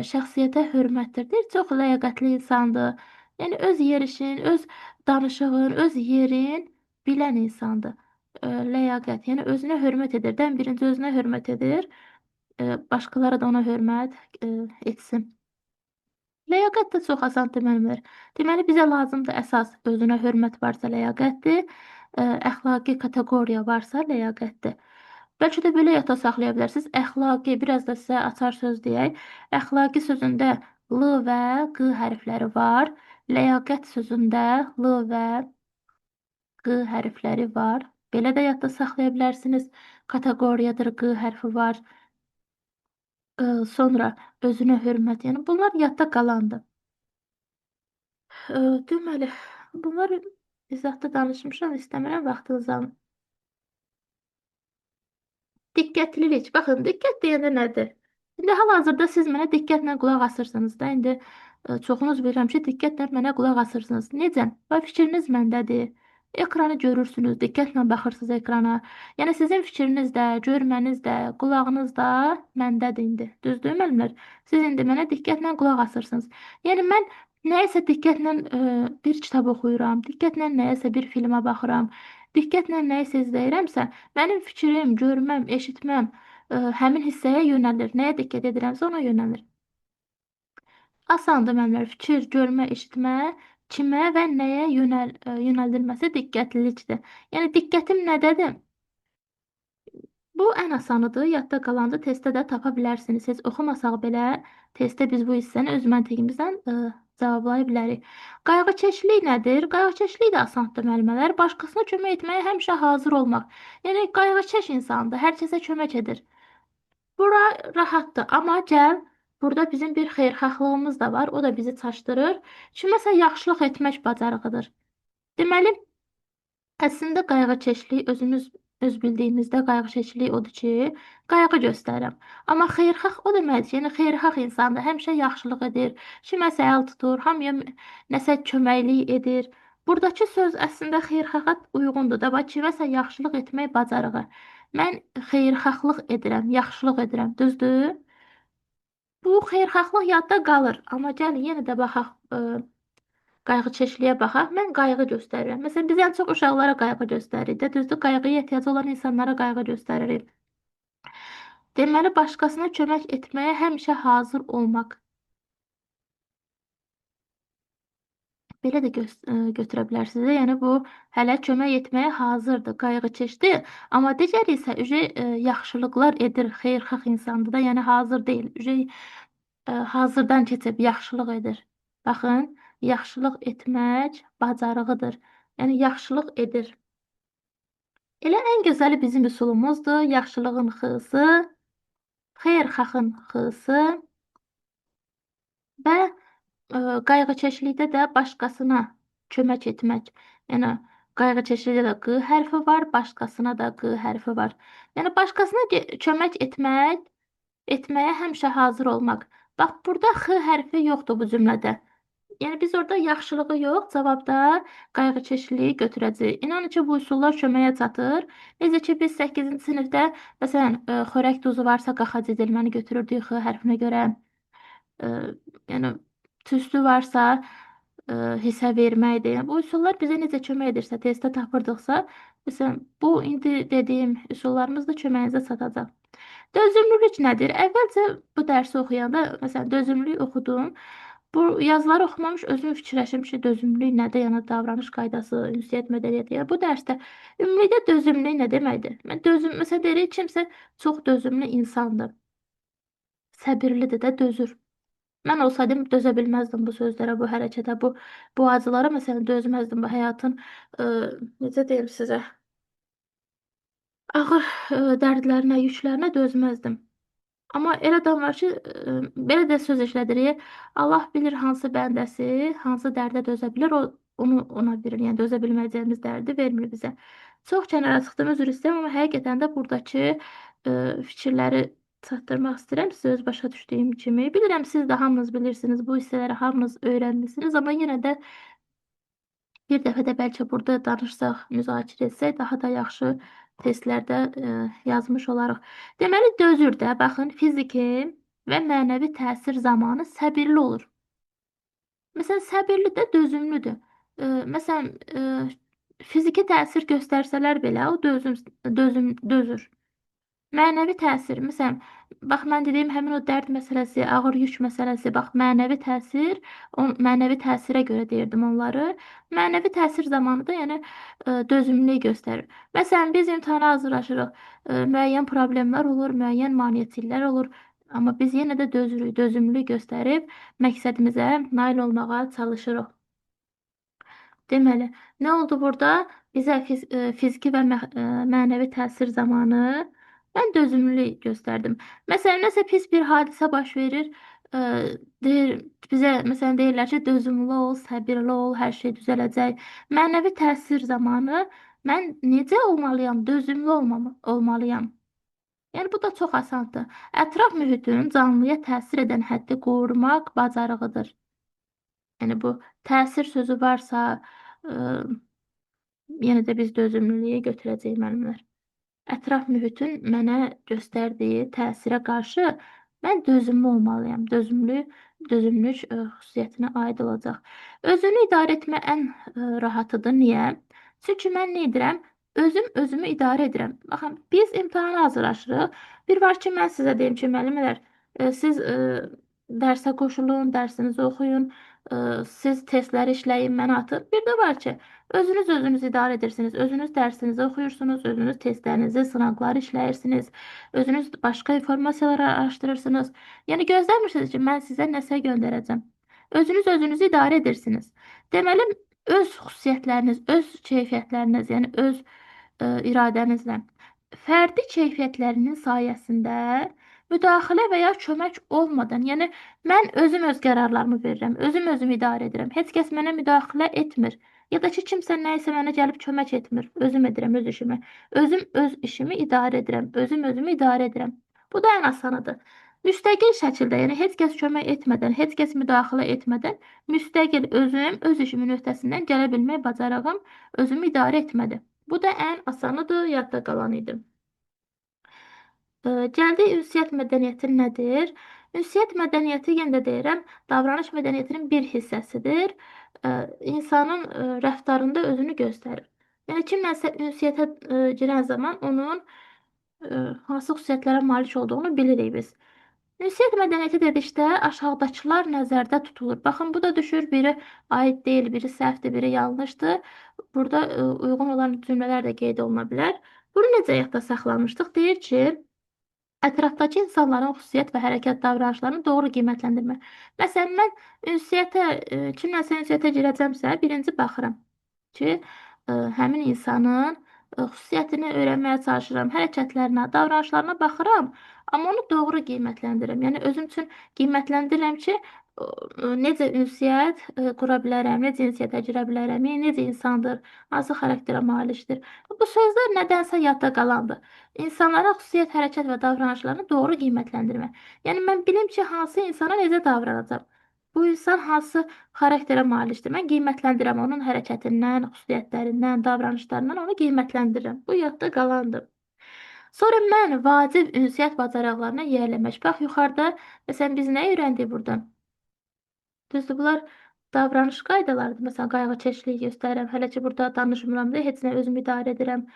şəxsiyyətə hörmətdir. Deyir, çox ləyaqətli insandır. Yəni, öz yerişin, öz danışığın, öz yerin bilən insandır. Ləyaqət, yəni özünə hörmət edir. Dən birinci özünə hörmət edir. Başqaları da ona hörmət etsin. Ləyaqət də çox asan deməlidir. Deməli, bizə lazımdır əsas özünə hörmət varsa ləyaqətdir, əxlaqi kateqoriya varsa ləyaqətdir. Bəlkə də belə yadda saxlaya bilərsiniz. Əxlaqi, biraz da sizə açar söz deyək. Əxlaqi sözündə l və q hərfləri var. Ləyaqət sözündə l və q hərfləri var. Belə də yadda saxlaya bilərsiniz. Kateqoriyadır, q hərfi var. Sonra özünə hörmət, yəni bunlar yadda qalandır. Deməli, bunlar izahda danışmışam, istəmirəm vaxtınızı alım. Diqqətlilik. Baxın, diqqət deyəndə nədir? İndi hal-hazırda siz mənə diqqətlə qulaq asırsınız da. İndi çoxunuz bilirəm ki, diqqətlə mənə qulaq asırsınız. Necə? Və fikriniz məndədir. Ekranı görürsünüz, diqqətlə baxırsınız ekrana. Yəni sizin fikriniz də, görməniz də, qulağınız da məndədir indi. Düzdür, müəllimlər? Siz indi mənə diqqətlə qulaq asırsınız. Yəni mən nəyəsə diqqətlə bir kitab oxuyuram, diqqətlə nəyəsə bir filmə baxıram, diqqətlə nəyisə izləyirəmsə, mənim fikrim, görməm, eşitməm həmin hissəyə yönəlir. Nəyə diqqət edirəmsə ona yönəlir. Asandır müəllimlər. Fikir, görmə, eşitmə kimə və nəyə yönəldilməsi diqqətlilikdir. Yəni diqqətim nədədir? Bu ən asanıdır. Yadda qalandı testdə də tapa bilərsiniz. Siz oxumasaq belə testdə biz bu hissəni öz məntiqimizdən cavablaya bilərik. Qayğıkeşlik nədir? Qayğıkeşlik də asandır müəllimələr. Başqasına kömək etməyə həmişə hazır olmaq. Yəni qayğıkeş insandır. Hər kəsə kömək edir. Bura rahatdır. Amma gəl, burada bizim bir xeyirxahlığımız da var. O da bizi çaşdırır. Kiməsə yaxşılıq etmək bacarığıdır. Deməli, əslində qayğıkeşlik öz bildiyimizdə qayğıkeşlik odur ki, qayğı göstərirəm. Amma xeyirxah o deməkdir ki, yəni xeyirxah insandır, həmişə yaxşılıq edir, kiməsə əl tutur, hamıya nəsə köməklik edir. Buradakı söz əslində xeyirxaha uyğundur da, bax kiməsə yaxşılıq etmək bacarığı. Mən xeyirxahlıq edirəm, yaxşılıq edirəm, düzdür? Bu xeyirxahlıq yadda qalır, amma gəlin yenə də baxaq qayğıkeşliyə baxaq. Mən qayğı göstərirəm. Məsələn, biz ən çox uşaqlara qayğı göstəririk də, düzdür? Qayğıya ehtiyacı olan insanlara qayğı göstəririk. Deməli, başqasına kömək etməyə həmişə hazır olmaq. Belə də götürə bilərsiniz. Yəni, bu hələ kömək etməyə hazırdır, qayğıkeşdir. Amma digəri isə yaxşılıqlar edir, xeyirxah insandır da, yəni hazır deyil. Hazırdan keçib yaxşılıq edir. Baxın, yaxşılıq etmək bacarığıdır. Yəni, yaxşılıq edir. Elə ən gözəli bizim üsulumuzdur. Yaxşılığın xısı, xeyirxahın xısı və qayğıkeşlikdə də başqasına kömək etmək. Yəni, qayğıkeşlikdə də q hərfi var, başqasına da q hərfi var. Yəni, başqasına kömək etməyə həmişə hazır olmaq. Bax, burada x hərfi yoxdur bu cümlədə. Yəni, biz orada yaxşılığı yox, cavabda qayğıkeşliyi götürəcəyik. İnanın ki, bu üsullar köməyə çatır. Necə ki, biz 8-ci sinifdə, məsələn, xörək duzu varsa qaxac edilməni götürürdük x hərfinə görə. Yəni, tüstü varsa hissə verməkdir. Yəni, bu üsullar bizə necə kömək edirsə, testdə tapırdıqsa, məsələn, bu indi dediyim üsullarımız da köməyinizə çatacaq. Dözümlülük nədir? Əvvəlcə bu dərsi oxuyanda, məsələn, dözümlülük oxudum. Bu yazıları oxumamış özüm fikirləşim ki, dözümlülük nədir? Yəni davranış qaydası, ünsiyyət mədəniyyəti. Yəni bu dərsdə ümumilikdə dözümlülük nə deməkdir? Məsələn deyirik, kimsə çox dözümlü insandır. Səbirlidir də, dözür. Mən olsaydım dözə bilməzdim bu sözlərə, bu hərəkətə, bu acılara məsələn dözməzdim. Bu həyatın necə deyim sizə? Ağır dərdlərinə, yüklərinə dözməzdim. Amma elə adam var ki, belə də söz işlədirik. Allah bilir hansı bəndəsi, hansı dərdə dözə bilir, onu ona verir. Yəni dözə bilməyəcəyimiz dərdi vermir bizə. Çox kənara çıxdım, üzr istəyirəm, amma həqiqətən də buradakı fikirləri çatdırmaq istəyirəm sizə öz başa düşdüyüm kimi. Bilirəm siz də hamınız bilirsiniz, bu hissələri hamınız öyrənmisiniz, amma yenə də Bir dəfə də bəlkə burada danışsaq, müzakirə etsək, daha da yaxşı testlərdə yazmış olarıq. Deməli, dözür də, baxın, fiziki və mənəvi təsir zamanı səbirli olur. Məsələn, səbirli də dözümlüdür. Məsələn, fiziki təsir göstərsələr belə, o dözür. Mənəvi təsir, məsələn, bax, mən dediyim həmin o dərd məsələsi, ağır yük məsələsi, bax, mənəvi təsirə görə deyirdim onları. Mənəvi təsir zamanı da, yəni, dözümlülük göstərir. Məsələn, biz imtahana hazırlaşırıq, müəyyən problemlər olur, müəyyən maneəçiliklər olur, amma biz yenə də dözürük, dözümlülük göstərib məqsədimizə nail olmağa çalışırıq. Deməli, nə oldu burada? Bizə fiziki və mənəvi təsir zamanı mən dözümlülük göstərdim. Məsələn, nəsə pis bir hadisə baş verir, bizə məsələn deyirlər ki, dözümlü ol, səbirli ol, hər şey düzələcək. Mənəvi təsir zamanı mən necə olmalıyam? Dözümlü olmalıyam. Yəni, bu da çox asandır. Ətraf mühitin canlıya təsir edən həddi qorumaq bacarığıdır. Yəni, bu təsir sözü varsa, yenə də biz dözümlülüyə götürəcəyik müəllimlər. Ətraf mühitin mənə göstərdiyi təsirə qarşı mən dözümlü olmalıyam. Dözümlülük xüsusiyyətinə aid olacaq. Özünü idarə etmə ən rahatıdır. Niyə? Çünki mən nə edirəm? Özümü idarə edirəm. Baxın, biz imtahana hazırlaşırıq. Bir var ki, mən sizə deyim ki, müəllimlər, siz dərsə qoşulun, dərsinizi oxuyun, siz testləri işləyin, mənə atın. Bir də var ki, özünüz idarə edirsiniz. Özünüz dərsinizi oxuyursunuz, özünüz testlərinizi, sınaqları işləyirsiniz, özünüz başqa informasiyaları araşdırırsınız. Yəni, gözləmirsiniz ki, mən sizə nəsə göndərəcəm. Özünüzü idarə edirsiniz. Deməli, öz xüsusiyyətləriniz, öz keyfiyyətləriniz, yəni öz iradənizlə fərdi keyfiyyətlərinin sayəsində müdaxilə və ya kömək olmadan, yəni mən özüm öz qərarlarımı verirəm, özümü idarə edirəm. Heç kəs mənə müdaxilə etmir. Ya da ki, kimsə nəyisə mənə gəlib kömək etmir. Özüm edirəm öz işimi. Özüm öz işimi idarə edirəm. Özümü idarə edirəm. Bu da ən asanıdır. Müstəqil şəkildə, yəni heç kəs kömək etmədən, heç kəs müdaxilə etmədən müstəqil özüm öz işimin öhdəsindən gələ bilmək bacarığım özümü idarə etmədir. Bu da ən asanıdır, yadda qalan idi. Gəldik ünsiyyət mədəniyyəti nədir? Ünsiyyət mədəniyyəti, yenə də deyirəm, davranış mədəniyyətinin bir hissəsidir. İnsanın rəftarında özünü göstərir. Yəni, kimləsə ünsiyyətə girən zaman onun hansı xüsusiyyətlərə malik olduğunu bilirik biz. Ünsiyyət mədəniyyəti dedikdə aşağıdakılar nəzərdə tutulur. Baxın, bu da düşür, biri aid deyil, biri səhvdir, biri yanlışdır. Burada uyğun olan cümlələr də qeyd oluna bilər. Bunu necə yadda saxlamışdıq? Deyir ki, ətrafdakı insanların xüsusiyyət və hərəkət davranışlarını doğru qiymətləndirmək. Məsələn, mən kimləsə ünsiyyətə girəcəmsə, birinci baxıram ki, həmin insanın xüsusiyyətini öyrənməyə çalışıram, hərəkətlərinə, davranışlarına baxıram, amma onu doğru qiymətləndirirəm. Yəni, özüm üçün qiymətləndirirəm ki, necə ünsiyyət qura bilərəm, necə ünsiyyətə girə bilərəm, necə insandır, hansı xarakterə malikdir. Bu sözlər nədənsə yadda qalandır. İnsanların xüsusiyyət, hərəkət və davranışlarını doğru qiymətləndirmək. Yəni, mən bilim ki, hansı insana necə davranacam. Bu insan hansı xarakterə malikdir. Mən qiymətləndirəm onun hərəkətindən, xüsusiyyətlərindən, davranışlarından onu qiymətləndirirəm. Bu yadda qalandır. Sonra mən vacib ünsiyyət bacarıqlarına yiyələmək. Bax, yuxarıda, məsələn, biz nə öyrəndik burada? Düzdür, bunlar davranış qaydalarıdır. Məsələn, qayğıkeşlik göstərirəm. Hələ ki, burada danışmıram da, heç nə özümü idarə edirəm.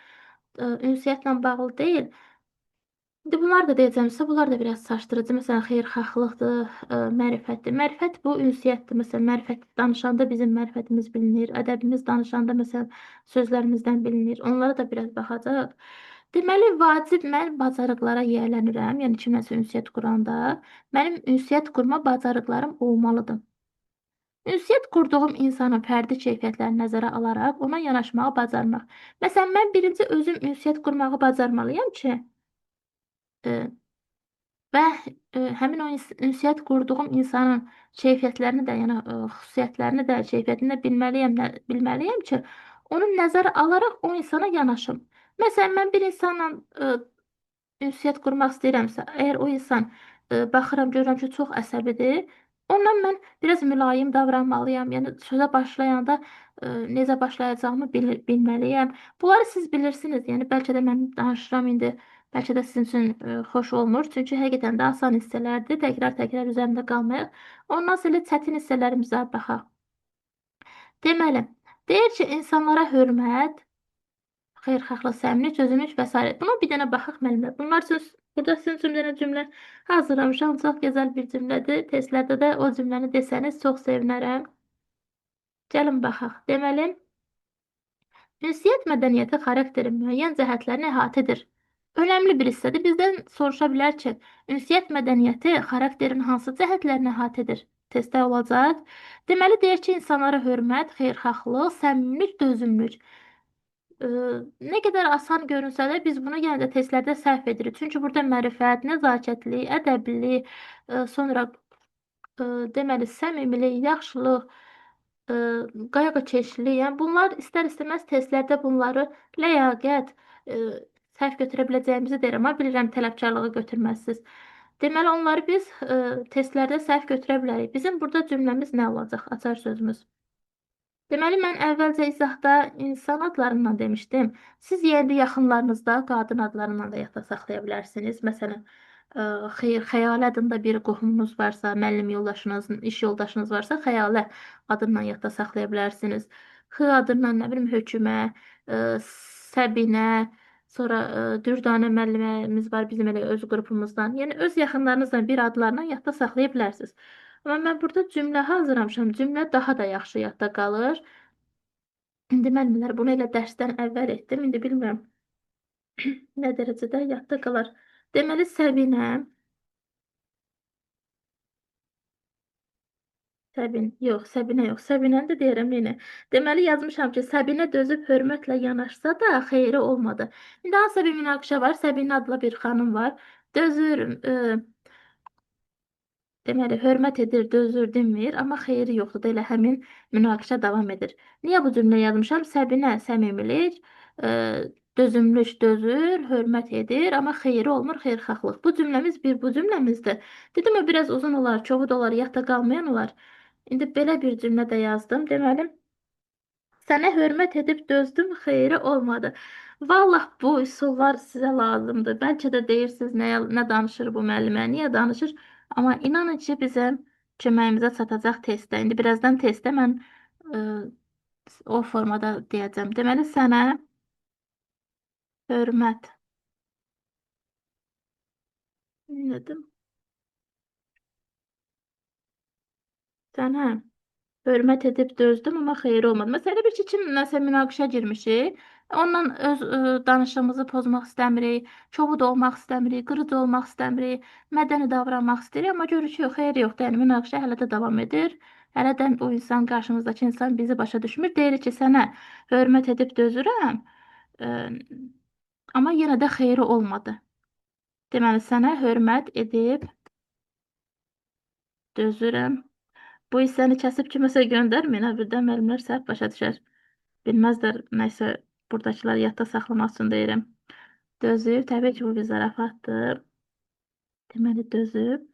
Ünsiyyətlə bağlı deyil. İndi bunlar da deyəcəmsə, bunlar da biraz çaşdırıcı. Məsələn, xeyirxahlılıqdır, mərifətdir. Mərifət bu ünsiyyətdir. Məsələn, mərifət danışanda bizim mərifətimiz bilinir. Ədəbimiz danışanda, məsələn, sözlərimizdən bilinir. Onlara da biraz baxacaq. Deməli, vacib mən bacarıqlara yiyələnirəm. Yəni, kimləsə ünsiyyət quranda mənim ünsiyyət qurma bacarıqlarım olmalıdır. Ünsiyyət qurduğum insanın fərdi keyfiyyətlərini nəzərə alaraq ona yanaşmağı bacarmaq. Məsələn, mən birinci özüm ünsiyyət qurmağı bacarmalıyam ki, və həmin o ünsiyyət qurduğum insanın keyfiyyətlərini də, yəni xüsusiyyətlərini də, keyfiyyətini də bilməliyəm ki, onu nəzərə alaraq o insana yanaşım. Məsələn, mən bir insanla ünsiyyət qurmaq istəyirəmsə, əgər o insan baxıram, görürəm ki, çox əsəbidir, ondan mən biraz mülayim davranmalıyam. Yəni, sözə başlayanda necə başlayacağımı bilməliyəm. Bunları siz bilirsiniz. Yəni bəlkə də mən danışıram indi, bəlkə də sizin üçün xoş olmur. Çünki həqiqətən də asan hissələrdir. Təkrar-təkrar üzərində qalmayaq. Ondan sonra çətin hissələrimizə baxaq. Deməli, deyir ki, insanlara hörmət, xeyirxahlıq, səmimilik, çözümlük və s. Buna bir dənə baxaq müəllimlər. Bunlar üçün burada sizin üçün bir dənə cümlə hazırlamışam. Çox gözəl bir cümlədir. Testlərdə də o cümləni desəniz çox sevinərəm. Gəlin baxaq. Deməli, ünsiyyət mədəniyyəti xarakterin müəyyən cəhətlərini əhatə edir. Önəmli bir hissədir. Bizdən soruşa bilər ki, ünsiyyət mədəniyyəti xarakterin hansı cəhətlərini əhatə edir? Testdə olacaq. Deməli, deyir ki, insanlara hörmət, xeyirxahlıq, səmimilik, dözümlülük. Nə qədər asan görünsə də biz bunu yenə də testlərdə səhv edirik. Çünki burada mərifət, nəzakətli, ədəbli, sonra deməli səmimilik, yaxşılıq, qayğıkeşlik, yəni bunlar istər-istəməz testlərdə bunları ləyaqət, səhv götürə biləcəyimizi deyirəm, amma bilirəm tələbkarlığı götürməzsiniz. Deməli, onları biz testlərdə səhv götürə bilərik. Bizim burada cümləmiz nə olacaq? Açar sözümüz. Deməli, mən əvvəlcə izahda insan adlarından demişdim. Siz yenə yaxınlarınızda qadın adlarından da yadda saxlaya bilərsiniz. Məsələn, Xəyalə adında bir qohumunuz varsa, müəllim yoldaşınız, iş yoldaşınız varsa, Xəyalə adından yadda saxlaya bilərsiniz. X adından, nə bilim, Hökümə, Səbinə, sonra Dürdanə müəlliməmiz var bizim elə öz qrupumuzdan. Yəni, öz yaxınlarınızla bir adlarla yadda saxlaya bilərsiniz. Amma mən burada cümlə hazırlamışam. Cümlə daha da yaxşı yadda qalır. İndi müəllimlər bunu elə dərsdən əvvəl etdim. İndi bilmirəm nə dərəcədə yadda qalar. Deməli, Səbinə, Səbinə yox, Səbinəni də deyirəm yenə. Deməli, yazmışam ki, Səbinə dözüb hörmətlə yanaşsa da xeyri olmadı. İndi hansısa bir münaqişə var, Səbinə adlı bir xanım var. Dözür, deməli, hörmət edir, dözür demir, amma xeyri yoxdur da elə həmin münaqişə davam edir. Niyə bu cümlə yazmışam? Səbinə səmimilik, dözümlük dözür, hörmət edir, amma xeyri olmur, xeyirxahlıq. Bu cümləmiz bu cümləmizdir. Dedim o biraz uzun olar, çovud olar, yadda qalmayan olar. İndi belə bir cümlə də yazdım. Deməli, sənə hörmət edib dözdüm, xeyri olmadı. Vallah bu üsullar sizə lazımdır. Bəlkə də deyirsiniz, nə danışır bu müəllimə, niyə danışır? Amma inanın ki, bizim köməyimizə çatacaq testdə. İndi birazdan testdə mən o formada deyəcəm. Deməli, sənə hörmət dedim. Sənə hörmət edib dözdüm, amma xeyri olmadı. Məsələn, bir ki, nəsə münaqişə girmişik. Ondan öz danışığımızı pozmaq istəmirik, çovud olmaq istəmirik, qırıcı olmaq istəmirik, mədəni davranmaq istəyirik, amma görürük ki, yox, xeyri yoxdur. Yəni, münaqişə hələ də davam edir. Hələ də o insan, qarşımızdakı insan bizi başa düşmür. Deyir ki, sənə hörmət edib dözürəm, amma yenə də xeyri olmadı. Deməli, sənə hörmət edib dözürəm. Bu hissəni kəsib kiməsə göndərməyin, birdən müəllimlər səhv başa düşər. Bilməzlər, nəysə, buradakılar yadda saxlamaq üçün deyirəm. Dözüb, təbii ki, bu bir zarafatdır. Deməli, dözüb.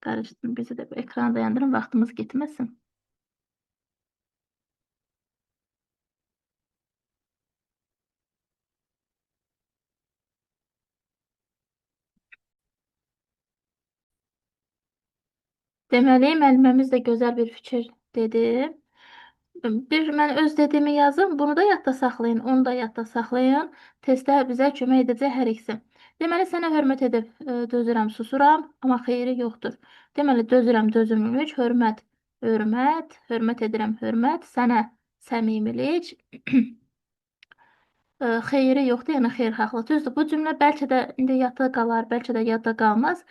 Qarışdım, bizi də bu ekranı dayandırın, vaxtımız getməsin. Deməli, müəlliməmiz də gözəl bir fikir dedi. Mən öz dediyimi yazım, bunu da yadda saxlayın, onu da yadda saxlayın. Testdə bizə kömək edəcək hər ikisi. Deməli, sənə hörmət edib dözürəm, susuram, amma xeyri yoxdur. Deməli, dözürəm, dözümlülük, hörmət, hörmət edirəm, hörmət, sənə səmimilik, xeyri yoxdur, yəni xeyirxahlıq. Düzdür, bu cümlə bəlkə də indi yadda qalar, bəlkə də yadda qalmaz.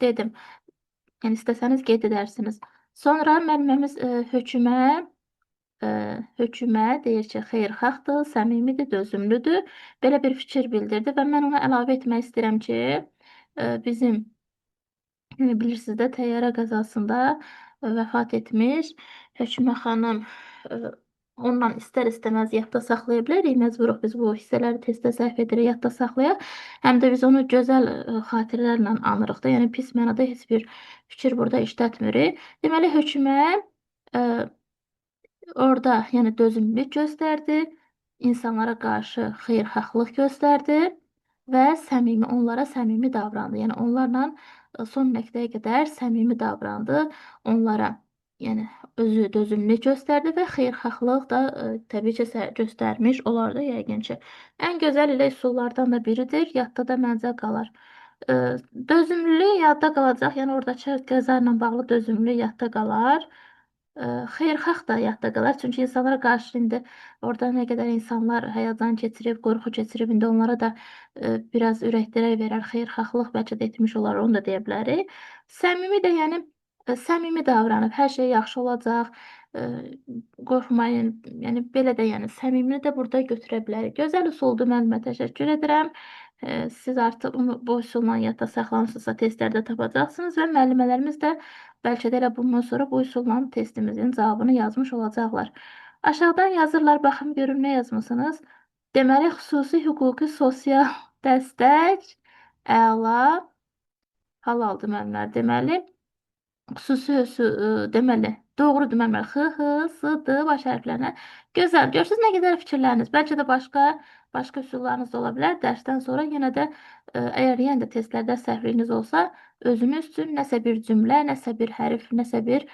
Dedim, yəni istəsəniz qeyd edərsiniz. Sonra müəlliməmiz hökümə deyir ki, xeyirxahdır, səmimidir, dözümlüdür. Belə bir fikir bildirdi və mən ona əlavə etmək istəyirəm ki, bizim bilirsiniz də təyyarə qəzasında vəfat etmiş Hökümə xanım, ondan istər-istəməz yadda saxlaya bilərik, məcburuq biz bu hissələri testdə səhv edirik, yadda saxlayaq. Həm də biz onu gözəl xatirələrlə anırıq da, yəni pis mənada heç bir fikir burada işlətmirik. Deməli, hökümə E, Orada yəni dözümlülük göstərdi, insanlara qarşı xeyirxahlıq göstərdi və onlara səmimi davrandı. Yəni onlarla son nöqtəyə qədər səmimi davrandı. Onlara yəni özü dözümlülük göstərdi və xeyirxahlıq da təbii ki göstərmiş olardı yəqin ki. Ən gözəl elə üsullardan da biridir. Yadda da məncə qalar. E, Dözümlülük yadda qalacaq. Yəni oradakı qəza ilə bağlı dözümlülük yadda qalar. e, Xeyirxah da yadda qalar. Çünki insanlara qarşı indi orada nə qədər insanlar həyatdan keçirib, qorxu keçirib, indi onlara da biraz ürəkdirək verər, xeyirxahlıq bəlkə də etmiş olar, onu da deyə bilərik. Səmimi də yəni səmimi davranıb, hər şey yaxşı olacaq, e, qorxmayın. Yəni belə də yəni səmimini də burada götürə bilərik. Gözəl üsuldur, müəllimə təşəkkür edirəm. Siz artıq bu üsulla yadda saxlamısınızsa testlərdə tapacaqsınız və müəllimələrimiz də bəlkə də elə bundan sonra bu üsulla testimizin cavabını yazmış olacaqlar. Aşağıdan yazırlar, baxım görüm nə yazmısınız. Deməli, xüsusi hüquqi sosial dəstək əla hal aldı müəllimlər. Deməli, deməli, doğrudur müəllimlər. S, D baş hərflərinə. Gözəl. Görürsünüz nə qədər fikirləriniz. Bəlkə də başqa üsullarınız da ola bilər. Dərsdən sonra yenə də əgər yenə də testlərdə səhvliyiniz olsa, özünüz üçün nəsə bir cümlə, nəsə bir hərf, nəsə bir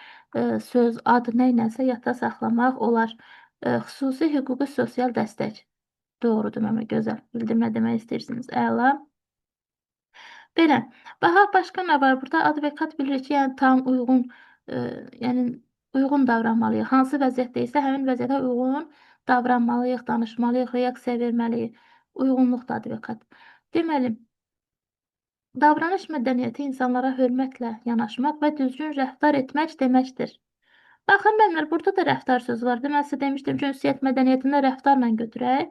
söz, ad, nə iləsə yadda saxlamaq olar. Xüsusi hüquqi sosial dəstək. Doğrudur müəllimə. Gözəl. Bildim nə demək istəyirsiniz. Əla. Belə. Baxaq başqa nə var burada? Advokat bilir ki, yəni tam uyğun, yəni uyğun davranmalıyıq. Hansı vəziyyətdə isə həmin vəziyyətə uyğun davranmalıyıq, danışmalıyıq, reaksiya verməliyik. Uyğunluqdur advokat. Deməli, davranış mədəniyyəti insanlara hörmətlə yanaşmaq və düzgün rəftar etmək deməkdir. Baxın, müəllimlər, burada da rəftar sözü var. Mən sizə demişdim ki, ünsiyyət mədəniyyətində rəftarla götürək.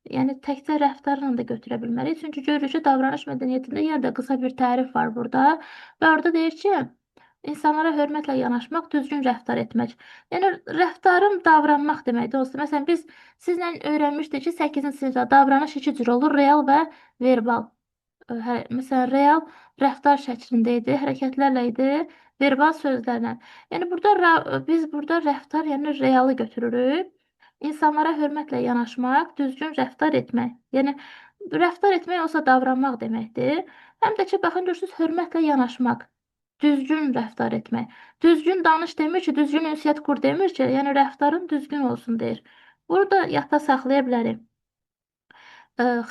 Yəni təkcə rəftarla da götürə bilmərik. Çünki görürük ki, davranış mədəniyyətində yenə də qısa bir tərif var burada. Və orada deyir ki, insanlara hörmətlə yanaşmaq, düzgün rəftar etmək. Yəni rəftarım davranmaq deməkdir. Olsun. Məsələn, biz sizlə öyrənmişdik ki, 8-ci sinifdə davranış iki cür olur: real və verbal. Məsələn, real rəftar şəklində idi, hərəkətlərlə idi, verbal sözlərlə. Yəni biz burada rəftar, yəni realı götürürük. İnsanlara hörmətlə yanaşmaq, düzgün rəftar etmək. Yəni rəftar etmək olsa davranmaq deməkdir. Həm də ki, baxın görürsüz, hörmətlə yanaşmaq, düzgün rəftar etmək. Düzgün danış demir ki, düzgün ünsiyyət kur demir ki, yəni rəftarın düzgün olsun deyir. Burada yadda saxlaya bilərik.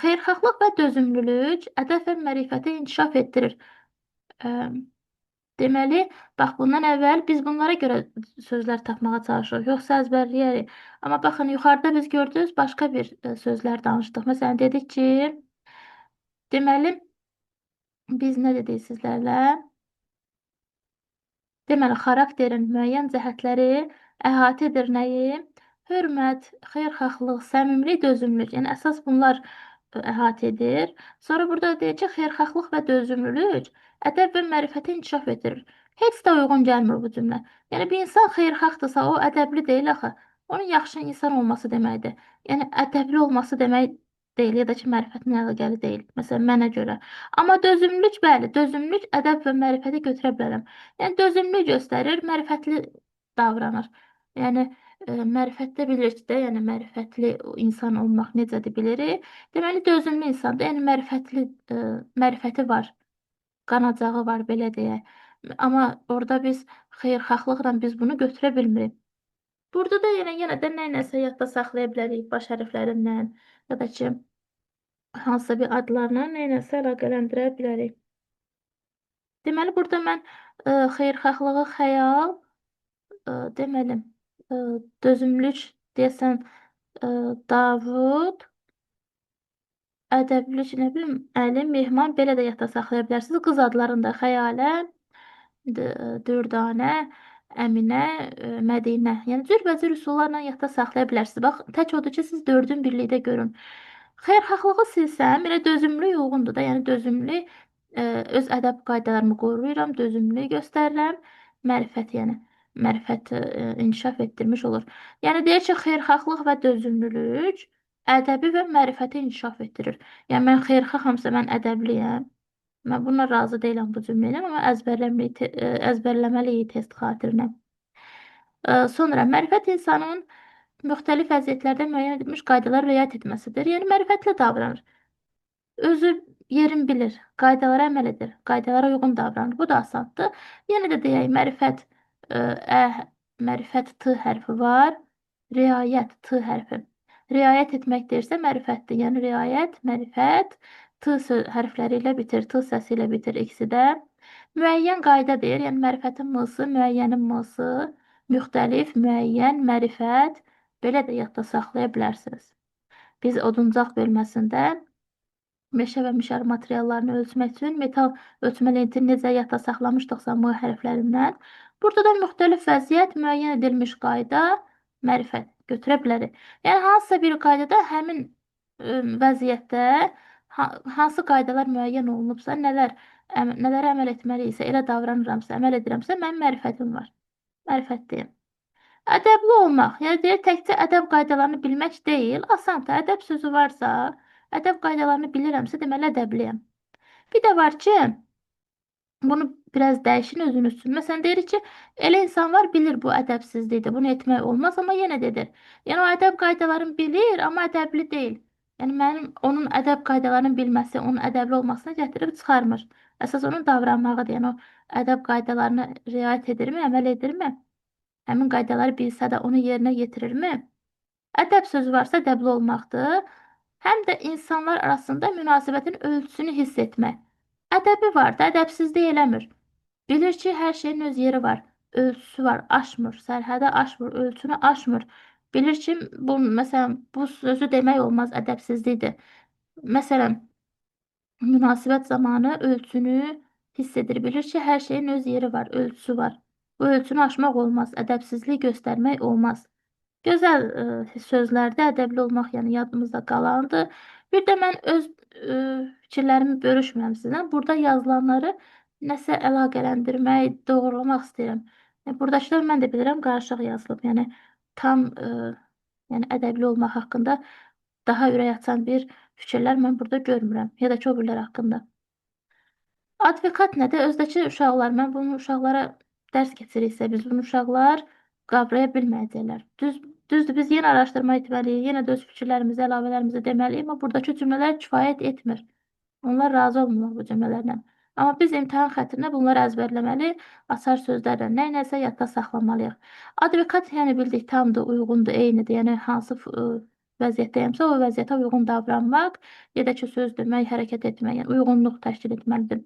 Xeyirxahlıq və dözümlülük ədəb və mərifəti inkişaf etdirir. Deməli, bax bundan əvvəl biz bunlara görə sözlər tapmağa çalışırıq, yoxsa əzbərləyərik. Amma baxın, yuxarıda biz gördünüz, başqa bir sözlər danışdıq. Məsələn, dedik ki, deməli, biz nə dedik sizlərlə? Deməli, xarakterin müəyyən cəhətləri əhatə edir nəyi? Hörmət, xeyirxahlıq, səmimilik, dözümlülük. Yəni əsas bunlar əhatə edir. Sonra burada deyir ki, xeyirxahlıq və dözümlülük ədəb və mərifəti inkişaf etdirir. Heç də uyğun gəlmir bu cümlə. Yəni bir insan xeyirxahdırsa, o ədəbli deyil axı. Onun yaxşı insan olması deməkdir. Yəni ədəbli olması demək deyil, ya da ki, mərifətinə əlaqəli deyil. Məsələn, mənə görə. Amma dözümlülük, bəli, dözümlülük ədəb və mərifəti götürə bilərəm. Yəni dözümlülük göstərir, mərifətli davranır. Yəni mərifətdə bilirik də, yəni mərifətli insan olmaq necədir bilirik. Deməli dözümlü insandır. Yəni mərifəti var, qanacağı var belə deyək. Amma orada biz xeyirxahlıqla biz bunu götürə bilmirik. Burada da yenə də nəsə yadda saxlaya bilərik baş hərflərindən ya da ki hansısa bir adlarla nəsə əlaqələndirə bilərik. Deməli burada mən xeyirxahlığı xəyal, deməli dözümlülük deyəsən Davud, ədəblilik, nə bilim, Əli, Mehman belə də yadda saxlaya bilərsiniz. Qız adlarında Xəyalən, Dürdanə, Əminə, Mədinə. Yəni cürbəcür üsullarla yadda saxlaya bilərsiniz. Bax, tək odur ki, siz dördün birlikdə görün. Xeyirxahlığı silsəm, elə dözümlülük uyğundur da. Yəni dözümlülük öz ədəb qaydalarımı qoruyuram, dözümlülük göstərirəm, mərifət inkişaf etdirmiş olur. Yəni deyək ki, xeyirxahlıq və dözümlülük ədəbi və mərifəti inkişaf etdirir. Yəni mən xeyirxahamsa mən ədəbliyəm. Mən buna razı deyiləm bu cümlə ilə, amma əzbərləməliyik test xatirinə. Sonra mərifət insanın müxtəlif vəziyyətlərdə müəyyən edilmiş qaydalara riayət etməsidir. Yəni mərifətli davranır. Özü yerin bilir, qaydalara əməl edir, qaydalara uyğun davranır. Bu da asandır. Yenə də deyək, mərifət, mərifət T hərfi var, riayət T hərfi. Riayət etmək deyirsə mərifətdir. Yəni riayət, mərifət, hərfləri ilə bitir, T səsi ilə bitir ikisi də. Müəyyən qayda deyir, yəni mərifətin M-sı, müəyyənin M-sı, müxtəlif, müəyyən, mərifət, belə də yadda saxlaya bilərsiniz. Biz oduncaq bölməsində meşə və mişar materiallarını ölçmək üçün metal ölçmə lentini necə yadda saxlamışdıqsa M hərflərindən, burada da müxtəlif vəziyyət, müəyyən edilmiş qayda, mərifət götürə bilərik. Yəni, hansısa bir qaydada həmin vəziyyətdə hansı qaydalar müəyyən olunubsa, nələrə əməl etməliysə, elə davranıramsa, əməl edirəmsə, mənim mərifətim var. Mərifətliyim. Ədəbli olmaq, yəni deyir, təkcə ədəb qaydalarını bilmək deyil, asandır. Ədəb sözü varsa, ədəb qaydalarını bilirəmsə, deməli ədəbliyəm. Bir də var ki, bunu biraz dəyişin özünüz üçün. Məsələn, deyirik ki, elə insanlar bilir bu ədəbsizlikdir, bunu etmək olmaz, amma yenə dedir. Yəni, o ədəb qaydalarını bilir, amma ədəbli deyil. Yəni, mənim onun ədəb qaydalarını bilməsi, onun ədəbli olmasını gətirib çıxarmır. Əsas onun davranmağıdır. Yəni, o ədəb qaydalarına riayət edirmi, əməl edirmi? Həmin qaydaları bilsə də onu yerinə yetirirmi? Ədəb sözü varsa ədəbli olmaqdır. Həm də insanlar arasında münasibətin ölçüsünü hiss etmək. Ədəbi var da, ədəbsizlik eləmir. Bilir ki, hər şeyin öz yeri var, ölçüsü var, aşmır, sərhədə aşmır, ölçünü aşmır. Bilir ki, məsələn, bu sözü demək olmaz, ədəbsizlikdir. Məsələn, münasibət zamanı ölçünü hiss edir. Bilir ki, hər şeyin öz yeri var, ölçüsü var. Bu ölçünü aşmaq olmaz, ədəbsizlik göstərmək olmaz. Gözəl sözlərdə ədəbli olmaq, yəni yadımızda qalandır. Bir də mən öz fikirlərimi bölüşmürəm sizlə. Burada yazılanları nəsə əlaqələndirmək, doğrulamaq istəyirəm. Buradakılar mən də bilirəm, qarışıq yazılıb. Yəni tam yəni ədəbli olmaq haqqında daha ürək açan bir fikirlər mən burada görmürəm. Ya da ki, o birilər haqqında. Advokat nədir? Özdəki uşaqlar, mən bunu uşaqlara dərs keçiriksə, biz bunu uşaqlar qavraya bilməyəcəklər. Düzdür, biz yenə araşdırma etməliyik, yenə də öz fikirlərimizi, əlavələrimizi deməliyik, amma buradakı cümlələr kifayət etmir. Onlar razı olmurlar bu cümlələrlə. Amma biz imtahan xətrinə bunları əzbərləməli, açar sözlərlə nəsə yadda saxlamalıyıq. Advokat, yəni bildik, tamdır, uyğundur, eynidir. Yəni hansı vəziyyətdəyəmsə, o vəziyyətə uyğun davranmaq, ya da ki, söz demək, hərəkət etmək, yəni uyğunluq təşkil etməlidir.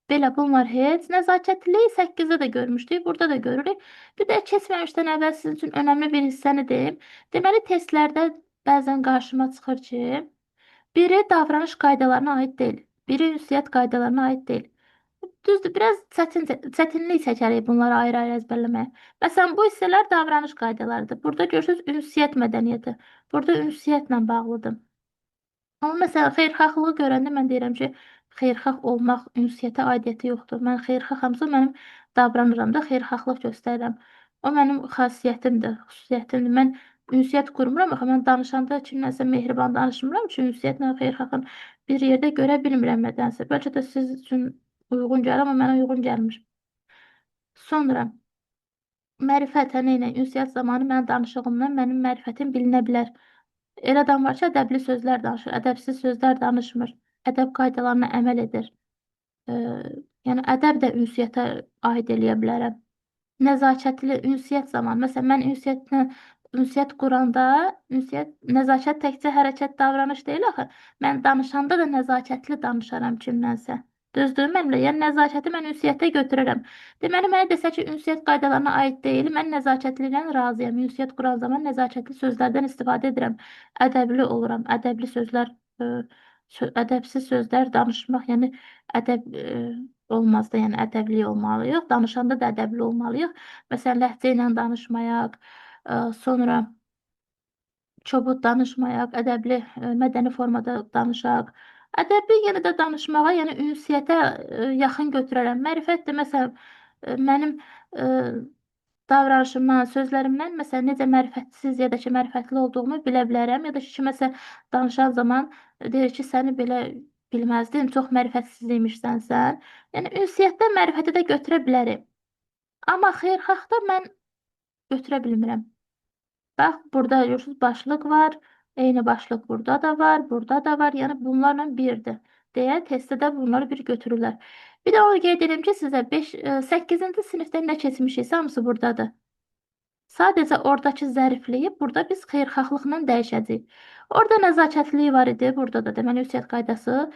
Belə bunlar heç. Nəzakətlilik 8-də də görmüşdük, burada da görürük. Bir də keçməmişdən əvvəl sizin üçün önəmli bir hissəni deyim. Deməli, testlərdə bəzən qarşıma çıxır ki, biri davranış qaydalarına aid deyil, biri ünsiyyət qaydalarına aid deyil. Düzdür, biraz çətinlik çəkərik bunları ayrı-ayrı əzbərləməyə. Məsələn, bu hissələr davranış qaydalarıdır. Burada görürsünüz ünsiyyət mədəniyyəti. Burada ünsiyyətlə bağlıdır. Amma məsələn, xeyirxahlığı görəndə mən deyirəm ki, xeyirxah olmaq ünsiyyətə aidiyyəti yoxdur. Mən xeyirxahamsa, mənim davranıram da, xeyirxahlıq göstərirəm. O mənim xasiyyətimdir, xüsusiyyətimdir. Mən ünsiyyət qurmuram, axı mən danışanda kimləsə mehriban danışmıram ki, ünsiyyətlə xeyirxahın bir yerdə görə bilmirəm nədənsə. Bəlkə də siz üçün uyğun gəlir, amma mənə uyğun gəlmir. Sonra, mərifət, nə ünsiyyət zamanı mənim danışığımdan mənim mərifətim bilinə bilər. Elə adam var ki, ədəbli sözlər danışır, ədəbsiz sözlər danışmır, ədəb qaydalarına əməl edir. Yəni, ədəb də ünsiyyətə aid eləyə bilərəm. Nəzakətli ünsiyyət zamanı, məsələn, mən ünsiyyət quranda, nəzakət təkcə hərəkət, davranış deyil axı. Mən danışanda da nəzakətli danışaram kimlənsə. Düzdür, mənimlə, yəni nəzakəti mən ünsiyyətə götürürəm. Deməli, mənə desə ki, ünsiyyət qaydalarına aid deyil, mən nəzakətlilə razıyam. Ünsiyyət quran zaman nəzakətli sözlərdən istifadə edirəm. Ədəbli oluram, ədəbli sözlər, ədəbsiz sözlər danışmaq, yəni ədəb olmaz da, yəni ədəbli olmalıyıq. Danışanda da ədəbli olmalıyıq. Məsələn, ləhcə ilə danışmayaq, sonra kobud danışmayaq, ədəbli, mədəni formada danışaq. Ədəbi yenə də danışmağa, yəni ünsiyyətə yaxın götürərəm. Mərifətdir, məsələn, mənim davranışımdan, sözlərimdən, məsələn, necə mərifətsiz ya da ki, mərifətli olduğumu bilə bilərəm. Ya da ki, kiməsə danışan zaman deyir ki, səni belə bilməzdim, çox mərifətsiz imişsən sən. Yəni, ünsiyyətdən mərifəti də götürə bilərik. Amma xeyirxahda mən götürə bilmirəm. Bax, burada görürsünüz başlıq var. Eyni başlıq burada da var, burada da var. Yəni bunlarla birdir deyə testdə də bunları bir götürürlər. Bir də onu qeyd edim ki, sizə 8-ci sinifdə nə keçmişiksə hamısı buradadır. Sadəcə oradakı zərifliyi burada biz xeyirxahlıqla dəyişəcəyik. Orada nəzakətlilik var idi, burada da. Deməli, ünsiyyət qaydası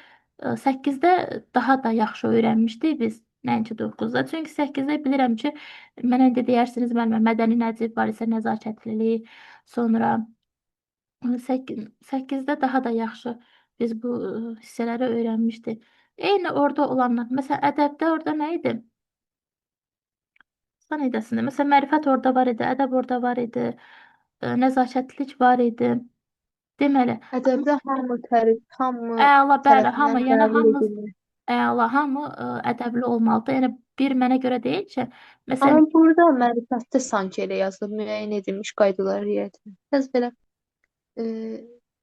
8-də daha da yaxşı öyrənmişdik biz, nəinki 9-da. Çünki 8-də bilirəm ki, mənə indi deyirsiniz, müəllimə, mədəni nəcib var isə nəzakətlilik, sonra 8-də daha da yaxşı biz bu hissələri öyrənmişdik. Eyni orada olanlar, məsələn, ədəbdə orada nə idi? Sən edəsində. Məsələn, mərifət orada var idi, ədəb orada var idi, nəzakətlilik var idi. Deməli, Ədəbdə hamı əla, bəli, hamı, tərəfindən yəni qəbul hamı edilir. əla, hamı ədəbli olmalıdır. Yəni bir mənə görə deyil ki, Amma məsələn, burada mərifətdə sanki elə yazılıb müəyyən edilmiş qaydalar riayət edilir. Biraz belə e, elə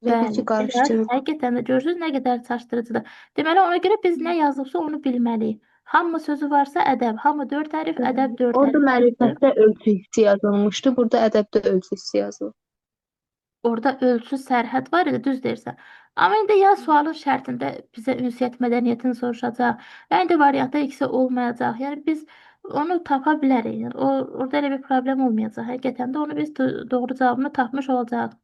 bil bəli, ki, biraz qarışdırılıb. həqiqətən də görürsünüz nə qədər çaşdırıcıdır. Deməli, ona görə biz nə yazılıbsa onu bilməliyik. Hamı sözü varsa ədəb, hamı dörd hərf, ədəb dörd Orada hərfdir. mərifətdə ölçü hissi yazılmışdı, burada ədəbdə ölçü hissi yazılıb. Orada ölçü sərhəd var idi, düz deyirsən. Amma indi ya sualın şərtində bizə ünsiyyət mədəniyyətini soruşacaq, ya indi variantda ikisi olmayacaq. Yəni biz onu tapa bilərik. Yəni, orada elə bir problem olmayacaq. Həqiqətən də onu biz doğru cavabını tapmış olacağıq.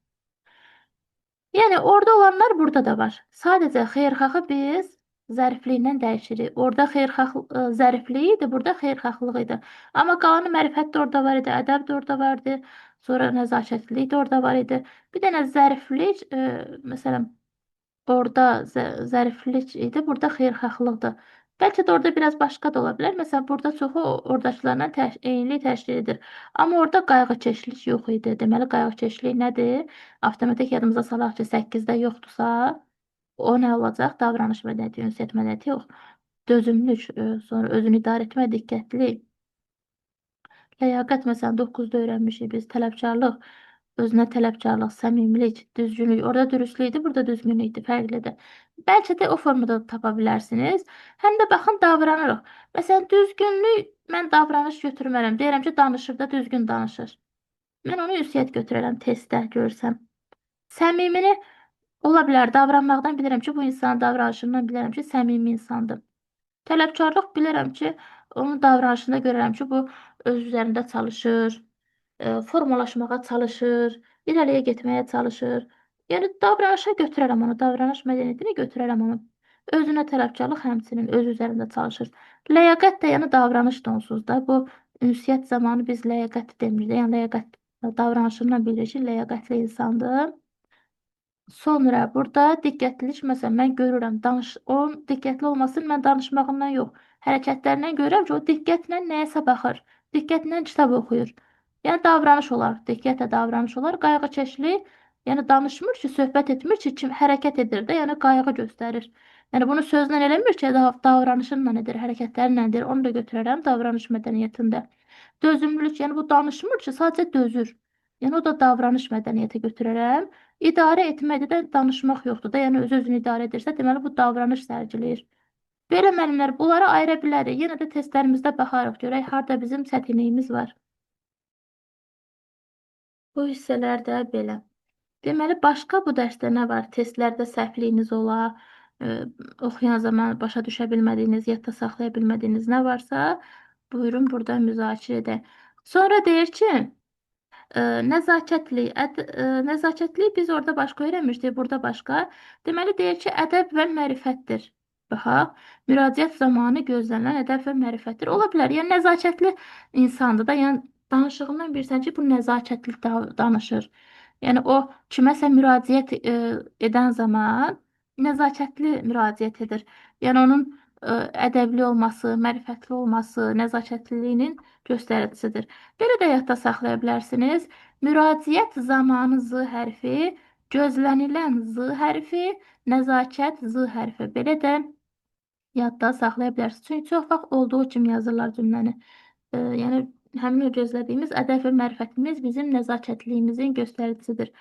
Yəni orada olanlar burada da var. Sadəcə xeyirxahı biz zərifliyindən dəyişirik. Orada xeyirxah zərifliyi idi, burada xeyirxahlıq idi. Amma qalanı mərifət də orada var idi, ədəb də orada var idi. Sonra nəzakətlilik də orada var idi. Bir dənə zəriflik, məsələn, orada zəriflik idi, burada xeyirxahlıqdır. Bəlkə də orada biraz başqa da ola bilər. Məsələn, burada çoxu oradakılarla eynilik təşkil edir. Amma orada qayğıkeşlik yox idi. Deməli, qayğıkeşlik nədir? Avtomatik yadımıza salaq ki, 8-də yoxdursa, o nə olacaq? Davranış mədəniyyəti, ünsiyyət mədəniyyəti yox. Dözümlülük, sonra özünü idarə etmə, diqqətlilik. Ləyaqət məsələn 9-da öyrənmişik biz. Tələbkarlıq, özünə tələbkarlıq, səmimilik, düzgünlük. Orada dürüstlük idi, burada düzgünlük idi, fərqlidir. Bəlkə də o formada da tapa bilərsiniz. Həm də baxın davranırıq. Məsələn, düzgünlük mən davranış götürmərəm. Deyirəm ki, danışır da düzgün danışır. Mən onu ünsiyyət götürərəm testdə görsəm. Səmimini ola bilər davranmaqdan bilirəm ki, bu insanın davranışından bilirəm ki, səmimi insandır. Tələbkarlıq bilirəm ki, onun davranışında görürəm ki, bu öz üzərində çalışır, formalaşmağa çalışır, irəliyə getməyə çalışır. Yəni davranışa götürərəm onu, davranış mədəniyyətini götürərəm onu. Özünə tələbkarlıq həmçinin öz üzərində çalışır. Ləyaqət də yəni davranış da onsuz da. Bu ünsiyyət zamanı biz ləyaqət demirik. Yəni ləyaqət davranışından bilirik ki, ləyaqətli insandır. Sonra burada diqqətlilik, məsələn, mən görürəm, onun diqqətli olmasını mən danışmağından yox, hərəkətlərindən görürəm ki, o diqqətlə nəyəsə baxır, diqqətlə kitab oxuyur. Yəni davranış olar, diqqətlə davranış olar, qayğıkeşlik, yəni danışmır ki, söhbət etmir ki, kim hərəkət edir də, yəni qayğı göstərir. Yəni bunu sözlə eləmir ki, davranışınla edir, hərəkətlərlə edir, onu da götürərəm davranış mədəniyyətində. Dözümlülük, yəni bu danışmır ki, sadəcə dözür. Yəni o da davranış mədəniyyəti götürərəm. İdarə etməkdə də danışmaq yoxdur da, yəni öz-özünü idarə edirsə, deməli bu davranış sərgiləyir. Belə müəllimlər, bunları ayıra bilərik. Yenə də testlərimizdə baxarıq, görək harda bizim çətinliyimiz var. Bu hissələr də belə. Deməli, başqa bu dərsdə nə var? Testlərdə səhvliyiniz ola, oxuyan zaman başa düşə bilmədiyiniz, yadda saxlaya bilmədiyiniz nə varsa, buyurun burada müzakirə edək. Sonra deyir ki, nəzakətli, nəzakətli biz orada başqa öyrənmişdik, burada başqa. Deməli, deyir ki, ədəb və mərifətdir. Baxaq, müraciət zamanı gözlənilən ədəb və mərifətdir. Ola bilər, yəni nəzakətli insandır da, yəni danışığından bilirsən ki, bu nəzakətli danışır. Yəni o kiməsə müraciət edən zaman nəzakətli müraciət edir. Yəni onun ədəbli olması, mərifətli olması, nəzakətliliyinin göstəricisidir. Belə də yadda saxlaya bilərsiniz. Müraciət zamanı Z hərfi, gözlənilən Z hərfi, nəzakət Z hərfi. Belə də yadda saxlaya bilərsiniz. Çünki çox vaxt olduğu kimi yazırlar cümləni. Yəni həmin o gözlədiyimiz ədəb və mərifətimiz bizim nəzakətliyimizin göstəricisidir.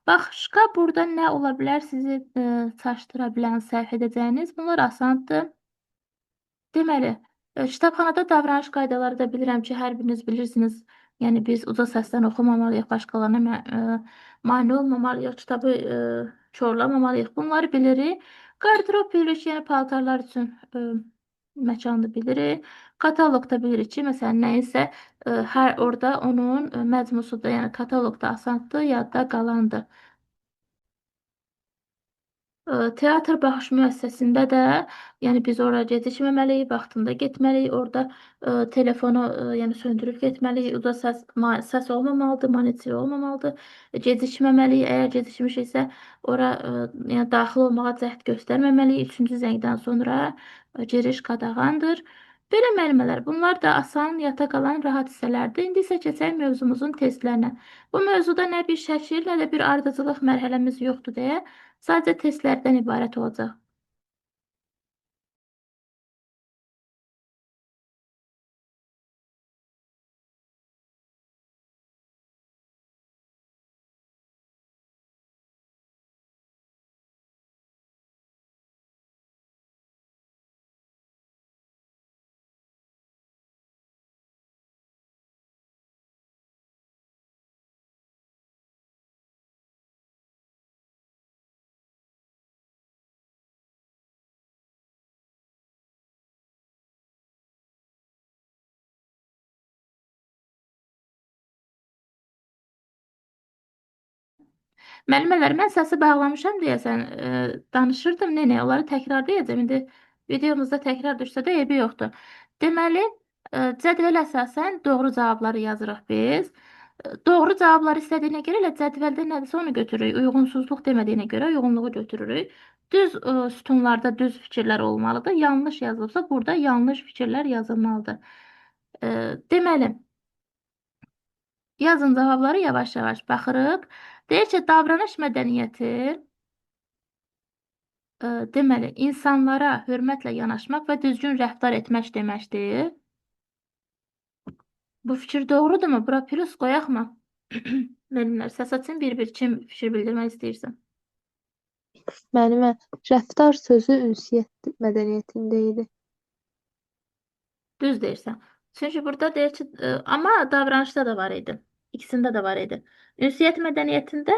Başqa burada nə ola bilər sizi çaşdıra bilən, səhv edəcəyiniz? Bunlar asandır. Deməli, Kitabxanada davranış qaydaları da bilirəm ki, hər biriniz bilirsiniz. Yəni biz uca səsdən oxumamalıyıq, başqalarına mane olmamalıyıq, kitabı korlamamalıyıq. Bunları bilirik. Qardırop bilirik, yəni paltarlar üçün məkanı bilirik. Kataloqda bilirik ki, məsələn, nəyinsə hər orada onun məzmusu da, yəni kataloqda asandır, yadda qalandır. Teatr baxış müəssisəsində də, yəni biz ora gecikməməliyik, vaxtında getməliyik, orada telefonu yəni söndürüb getməliyik, uca səs olmamalıdır, monitor olmamalıdır, gecikməməliyik, əgər gecikmişiksə ora yəni daxil olmağa cəhd göstərməməliyik, üçüncü zəngdən sonra giriş qadağandır. Belə müəllimələr, bunlar da asan, yata qalan rahat hissələrdir. İndi isə keçək mövzumuzun testlərinə. Bu mövzuda nə bir şəkil, nə də bir ardıcıllıq mərhələmiz yoxdur deyə sadəcə testlərdən ibarət olacaq. Müəllimələr, mən səsi bağlamışam deyəsən, danışırdım nənə, onları təkrarlayacağam. İndi videomuzda təkrar düşsə də eybi yoxdur. Deməli, cədvələ əsasən doğru cavabları yazırıq biz. Doğru cavabları istədiyinə görə elə cədvəldə nədirsə onu götürürük. Uyğunsuzluq demədiyinə görə uyğunluğu götürürük. Düz sütunlarda düz fikirlər olmalıdır. Yanlış yazılıbsa burada yanlış fikirlər yazılmalıdır. Deməli, yazın cavabları yavaş-yavaş baxırıq. Deyir ki, davranış mədəniyyəti deməli, insanlara hörmətlə yanaşmaq və düzgün rəftar etmək deməkdir. Bu fikir doğrudurmu? Bura plus qoyaqmı? Müəllimlər, səs açın bir-bir kim fikir bildirmək istəyirsə. Müəllimə, rəftar sözü ünsiyyət mədəniyyətində idi. Düz deyirsən. Çünki burada deyir ki, amma davranışda da var idi. İkisində də var idi. Ünsiyyət mədəniyyətində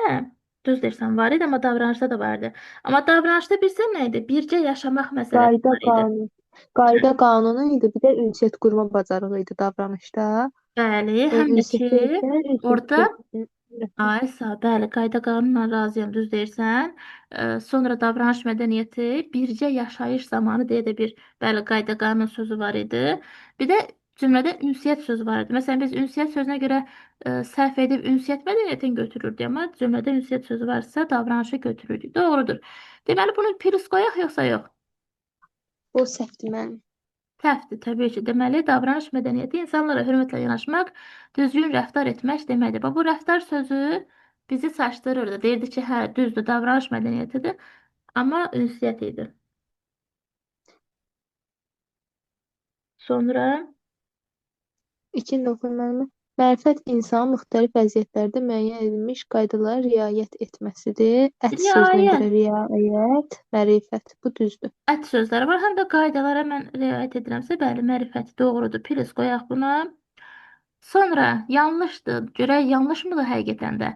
düz deyirsən var idi, amma davranışda da vardı. Amma davranışda bilsən nə idi? Bircə yaşamaq məsələsi Qayda var idi. qanun. Qayda qanunu idi, bir də ünsiyyət qurma bacarığı idi davranışda. Bəli, həm də ki, Ünsiyyətdə isə orada ünsiyyət ay sağ, bəli, qayda qanunla razıyam, düz deyirsən. Sonra davranış mədəniyyəti bircə yaşayış zamanı deyə də bir bəli qayda qanun sözü var idi. Bir də cümlədə ünsiyyət sözü var idi. Məsələn, biz ünsiyyət sözünə görə səhv edib ünsiyyət mədəniyyətini götürürdük, amma cümlədə ünsiyyət sözü varsa davranışı götürürdük. Doğrudur. Deməli, bunu plus qoyaq yoxsa yox? o səhvdir müəllim. Səhvdir, təbii ki. Deməli, davranış mədəniyyəti insanlara hörmətlə yanaşmaq, düzgün rəftar etmək deməkdir. Bax, bu rəftar sözü bizi çaşdırırdı. Deyirdi ki, hə, düzdür, davranış mədəniyyətidir, amma ünsiyyət idi. Sonra İkinci oxuyun müəllimə. Mərifət insanın müxtəlif vəziyyətlərdə müəyyən edilmiş qaydalara riayət etməsidir. Ət sözünə riayət, görə riayət, mərifət. Bu düzdür. ət sözləri var, həm də qaydalara mən riayət edirəmsə, bəli, mərifət doğrudur. Plus qoyaq buna. Sonra yanlışdır. Görək yanlışmıdır həqiqətən də.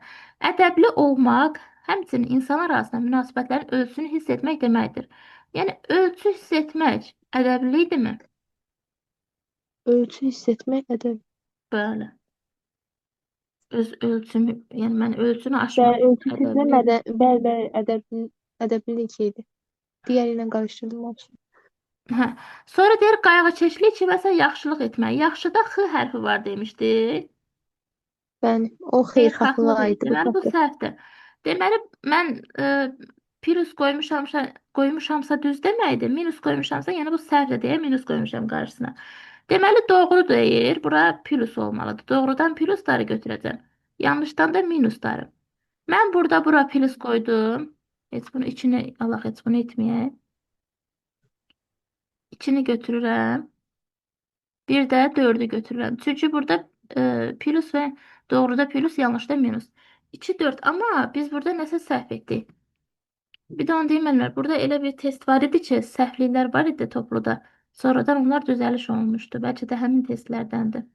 Ədəbli olmaq həmçinin insanlar arasında münasibətlərin ölçüsünü hiss etmək deməkdir. Yəni ölçü hiss etmək ədəblilikdirmi? Ölçü hiss etmək ədəb. Bəli. Öz ölçümü, yəni mən ölçünü aşmaq Bəli, ölçü sizdə ədəbli. bəli, ədəblilik idi. Digəri ilə qarışdırdım olsun. Hə. Sonra deyir qayğıkeşlik kiməsə yaxşılıq etmək. Yaxşıda x hərfi var demişdi. Bəli, o Xeyirxahlıq xeyirxahlığa idi. aiddir bu Deməli bu səhvdir. səhvdir. Deməli mən plus qoymuşamsa düz deməkdir. Minus qoymuşamsa yəni bu səhvdir deyə minus qoymuşam qarşısına. Deməli doğru deyir. Bura plus olmalıdır. Doğrudan plusları götürəcəm. Yanlışdan da minusları. Mən burada bura plus qoydum. Heç bunu içine Allah heç bunu etməyək. İçini götürürəm. Bir də 4'ü götürürəm. Çünki burada plus və doğruda plus, yanlışda minus. 2, 4 amma biz burada nəsə səhv etdik. Bir də onu deyim müəllimlər, burada elə bir test var idi ki, səhvliklər var idi topluda. Sonradan onlar düzəliş olmuşdu. Bəlkə də həmin testlərdəndir.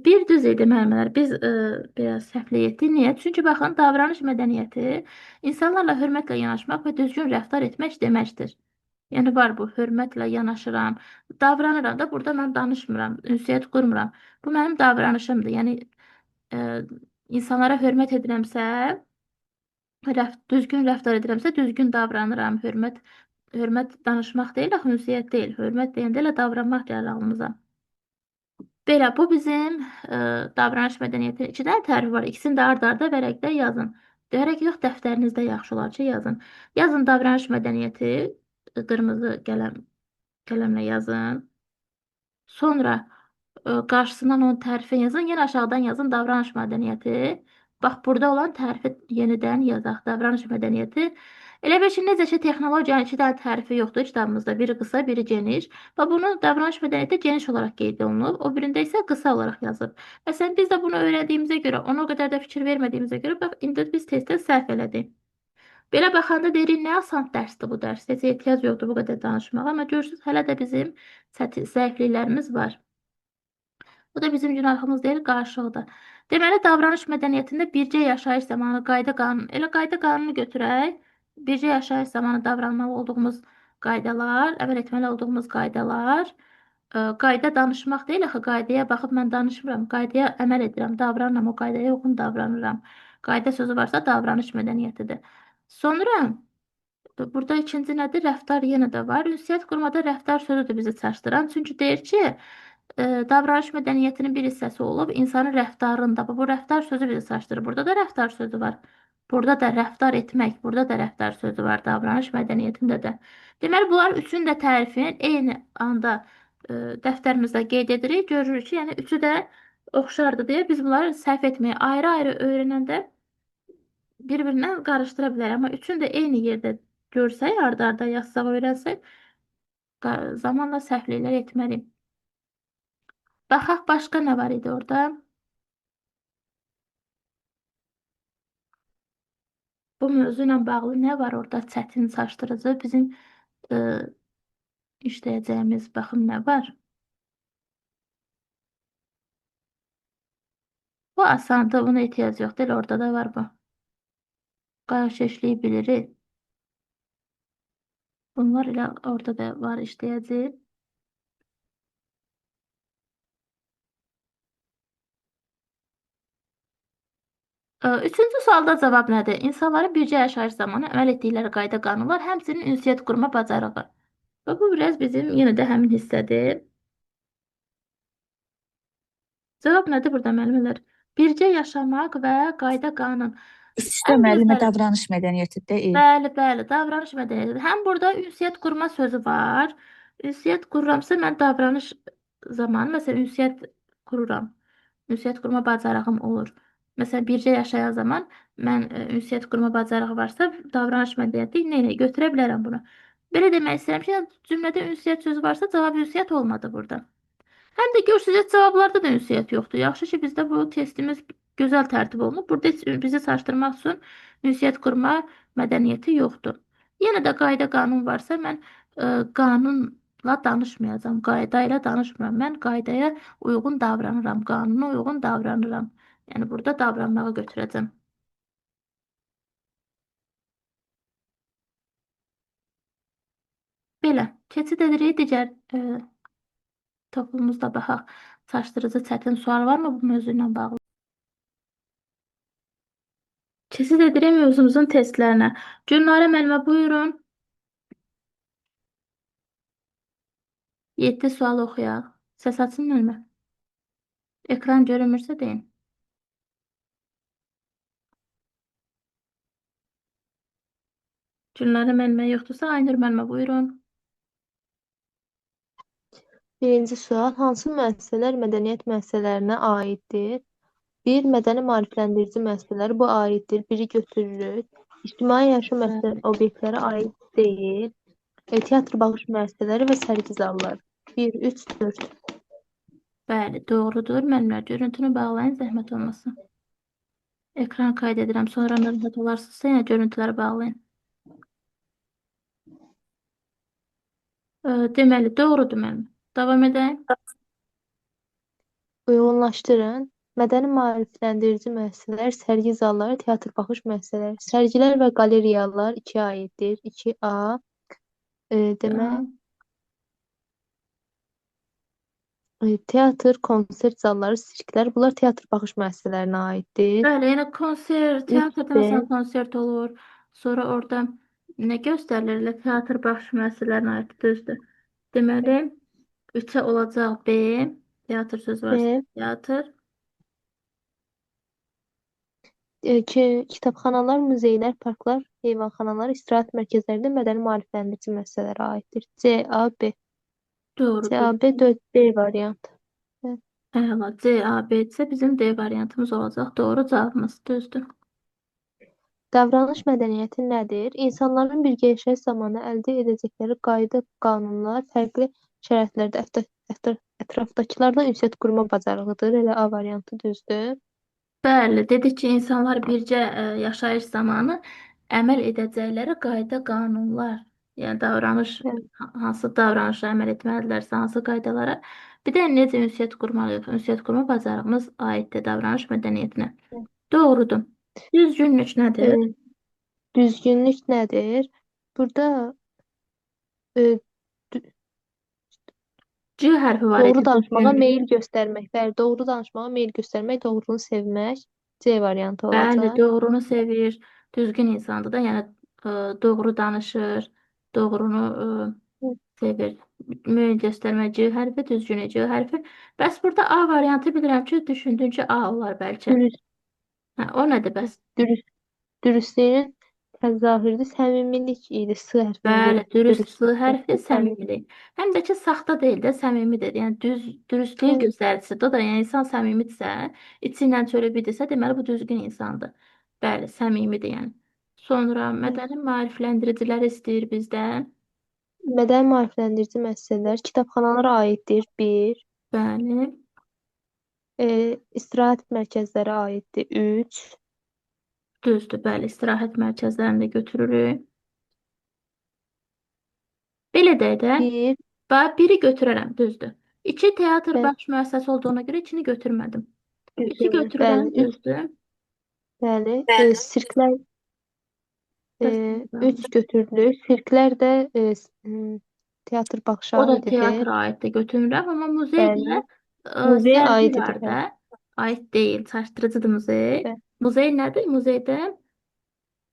Bir düz idi müəllimlər. Biz biraz səhvlik etdik. Niyə? Çünki baxın, davranış mədəniyyəti insanlarla hörmətlə yanaşmaq və düzgün rəftar etmək deməkdir. Yəni var bu, hörmətlə yanaşıram, davranıram da, burada mən danışmıram, ünsiyyət qurmuram. Bu mənim davranışımdır. Yəni e, insanlara hörmət edirəmsə, düzgün rəftar edirəmsə, düzgün davranıram. Hörmət danışmaq deyil, axı ünsiyyət deyil. Hörmət deyəndə elə davranmaq gəlir ağlımıza. Belə, bu bizim davranış mədəniyyətinin 2 dənə tərifi var. İkisini də ard-arda vərəqdə yazın. Deyərək yox, dəftərinizdə yaxşı olar ki, yazın. Yazın davranış mədəniyyəti, qırmızı qələmlə yazın. Sonra qarşısından onun tərifini yazın. Yenə aşağıdan yazın davranış mədəniyyəti. Bax, burada olan tərifi yenidən yazaq. Davranış mədəniyyəti. Elə bir ki, necə ki, texnologiyanın 2 dənə tərifi yoxdur kitabımızda. Biri qısa, biri geniş. Və bunu davranış mədəniyyəti geniş olaraq qeyd olunub. O birində isə qısa olaraq yazıb. Məsələn, biz də bunu öyrəndiyimizə görə, ona o qədər də fikir vermədiyimizə görə, bax, indi biz testdə səhv elədik. Belə baxanda deyirik, nə asan dərsdir bu dərs. Heç ehtiyac yoxdur bu qədər danışmağa. Amma görürsünüz, hələ də bizim zəifliklərimiz var. Bu da bizim günahımız deyil, qarşılıqdır. Deməli, davranış mədəniyyətində bircə yaşayış zamanı qayda qanun, elə qayda qanunu götürək. Bircə yaşayış zamanı davranmalı olduğumuz qaydalar, əməl etməli olduğumuz qaydalar, qayda danışmaq deyil, axı qaydaya baxıb mən danışmıram, qaydaya əməl edirəm, davranıram, o qaydaya uyğun davranıram. Qayda sözü varsa davranış mədəniyyətidir. Sonra burada ikinci nədir? Rəftar yenə də var. Ünsiyyət qurmada rəftar sözüdür bizi çaşdıran. Çünki deyir ki, davranış mədəniyyətinin bir hissəsi olub insanın rəftarında. Bu rəftar sözü bizi çaşdırır. Burada da rəftar sözü var. Burada da rəftar etmək, burada da rəftar sözü var davranış mədəniyyətində də. Deməli, bunlar üçün də tərifini eyni anda dəftərimizdə qeyd edirik. Görürük ki, yəni üçü də oxşardır deyə biz bunları səhv etməyə ayrı-ayrı öyrənəndə bir-birinə qarışdıra bilər. Amma üçün də eyni yerdə görsək, arda-arda yazsaq, öyrənsək, zamanla səhvliklər etməliyik. Baxaq, başqa nə var idi orada? Bu mövzu ilə bağlı nə var orada? Çətin, çaşdırıcı. Bizim işləyəcəyimiz, baxın, nə var? Bu asandır, buna ehtiyac yoxdur. Elə orada da var bu. Qarşılaşlayıb bilirik. Bunlar elə orada da var, işləyəcək. Üçüncü sualda cavab nədir? İnsanların bircə yaşayış zamanı əməl etdikləri qayda qanunlar, həmçinin ünsiyyət qurma bacarığı. Və bu biraz bizim yenə də həmin hissədir. Cavab nədir burada müəllimlər? Bircə yaşamaq və qayda qanun. Üstə Ən müəllimə gözəli. davranış mədəniyyəti deyil. Bəli, davranış mədəniyyəti. Həm burada ünsiyyət qurma sözü var. Ünsiyyət qururamsa mən davranış zamanı, məsələn, ünsiyyət qururam. Ünsiyyət qurma bacarığım olur. Məsələn, bircə yaşayan zaman mən ünsiyyət qurma bacarığı varsa, davranış mədəniyyəti nə götürə bilərəm bunu. Belə demək istəyirəm ki, cümlədə ünsiyyət sözü varsa, cavab ünsiyyət olmadı burada. Həm də görsünüz, cavablarda da ünsiyyət yoxdur. Yaxşı ki, bizdə bu testimiz gözəl tərtib olunub. Burada bizi çaşdırmaq üçün ünsiyyət qurma mədəniyyəti yoxdur. Yenə də qayda qanun varsa, mən qanunla danışmayacağam. Qayda ilə danışmıram. Mən qaydaya uyğun davranıram. Qanuna uyğun davranıram. Yəni, burada davranmağı götürəcəm. Belə, keçid edirik digər toplumumuzda baxaq. Çaşdırıcı, çətin sual varmı bu mövzu ilə bağlı? Keçid edirik mövzumuzun testlərinə. Gülnarə müəllimə, buyurun. 7 sual oxuyaq. Səs açın müəllimə. Ekran görünmürsə deyin. Gülnarə müəllimə yoxdursa, Aynur müəllimə, buyurun. Birinci sual, hansı müəssisələr mədəniyyət müəssisələrinə aiddir? 1. Mədəni maarifləndirici müəssisələr bu aiddir. Biri götürürük. İctimai yaşam obyektləri aid deyil. Teatr bağış müəssisələri və sərgi zalları. 1, 3, 4. Bəli, doğrudur. Müəllimlər, görüntünü bağlayın, zəhmət olmasın. Ekran kayd edirəm. Sonra narahat olarsınızsa, yenə görüntüləri bağlayın. Deməli, doğrudur mənim. Davam edeyim. Uyğunlaşdırın. Mədəni maarifləndirici müəssisələr, sərgi zalları, teatr baxış müəssisələri. Sərgilər və qaleriyalar 2-yə aiddir. 2A. Demək, teatr, konsert zalları, sirklər, bunlar teatr baxış müəssisələrinə aiddir. Bəli, yəni konser, teatrda 3B. məsələn konsert olur. Sonra orada nə göstərilir? Elə teatr baş müəssisələrinə aid düzdür. Deməli, 3-ə olacaq B. Teatr söz var. B. Teatr. Kitabxanalar, muzeylər, parklar, heyvanxanalar, istirahət mərkəzləri də mədəni maarifləndirici müəssisələrə aiddir. C, A, B. C, Doğrudur. A, B, 4B variantı. Hə. Əla. C, A, B isə bizim D variantımız olacaq. Doğru cavabımız düzdür. Davranış mədəniyyəti nədir? İnsanların birgə yaşayış zamanı əldə edəcəkləri qayda, qanunlar fərqli şəraitlərdə ətrafdakılarla ünsiyyət qurma bacarığıdır. Elə A variantı düzdür. Bəli, dedik ki, insanlar bircə yaşayış zamanı əməl edəcəkləri qayda, qanunlar, yəni davranış, Hə, hansı davranışa əməl etməlidirlərsə, hansı qaydalara, bir də necə ünsiyyət qurmalıyıq, ünsiyyət qurma bacarığımız aiddir davranış mədəniyyətinə. hə. Doğrudur. Düzgünlük nədir? E, Düzgünlük nədir? Burada e, dü- C hərfi var doğru idi danışmağa düzgünlük. meyil göstərmək. Bəli, doğru danışmağa meyil göstərmək, doğrunu sevmək. C variantı Bəli, olacaq. doğrunu sevir, düzgün insandır da, yəni doğru danışır, doğrunu Hı, sevir. Mühüm göstərmə C hərfi, düzgün C hərfi. Bəs burada A variantı bilirəm ki, düşündüyün ki, A olar bəlkə. Dürüst, Hə, o nədir bəs? dürüst, dürüstlüyün təzahürü səmimilik idi. S hərfinə görə Bəli, dürüst S dürüstlük. hərfi Səmimi. səmimilik. Həm də ki, saxta deyil də, səmimidir. Yəni dürüstlüyün Hı, göstəricisidir. O da yəni insan səmimidirsə, içi ilə çölü bildirsə, deməli bu düzgün insandır. Bəli, səmimidir yəni. Sonra hı. mədəni maarifləndiricilər istəyir bizdən. Mədəni maarifləndirici müəssisələr kitabxanalara aiddir. 1. Bəli, İstirahət mərkəzləri aiddir. 3. düzdür. Bəli, istirahət mərkəzlərində götürürük. Belə də də. 1. Bax, biri götürərəm, düzdür. İki teatr Bəli, baş müəssisəsi olduğuna görə ikini götürmədim. İki götürülür. götürürəm, Bəli, 3. düzdür. Bəli. Sirklər Bəs 3 götürülür. Sirklər də teatr baxışa o da aiddir. teatra aiddir, götürmürəm. Amma muzeydə Bəli. Muzeyə sərgi aiddir. var da. Bəli. Aid deyil, çaşdırıcıdır muzey. Bəli. Muzey nədir? Muzeydə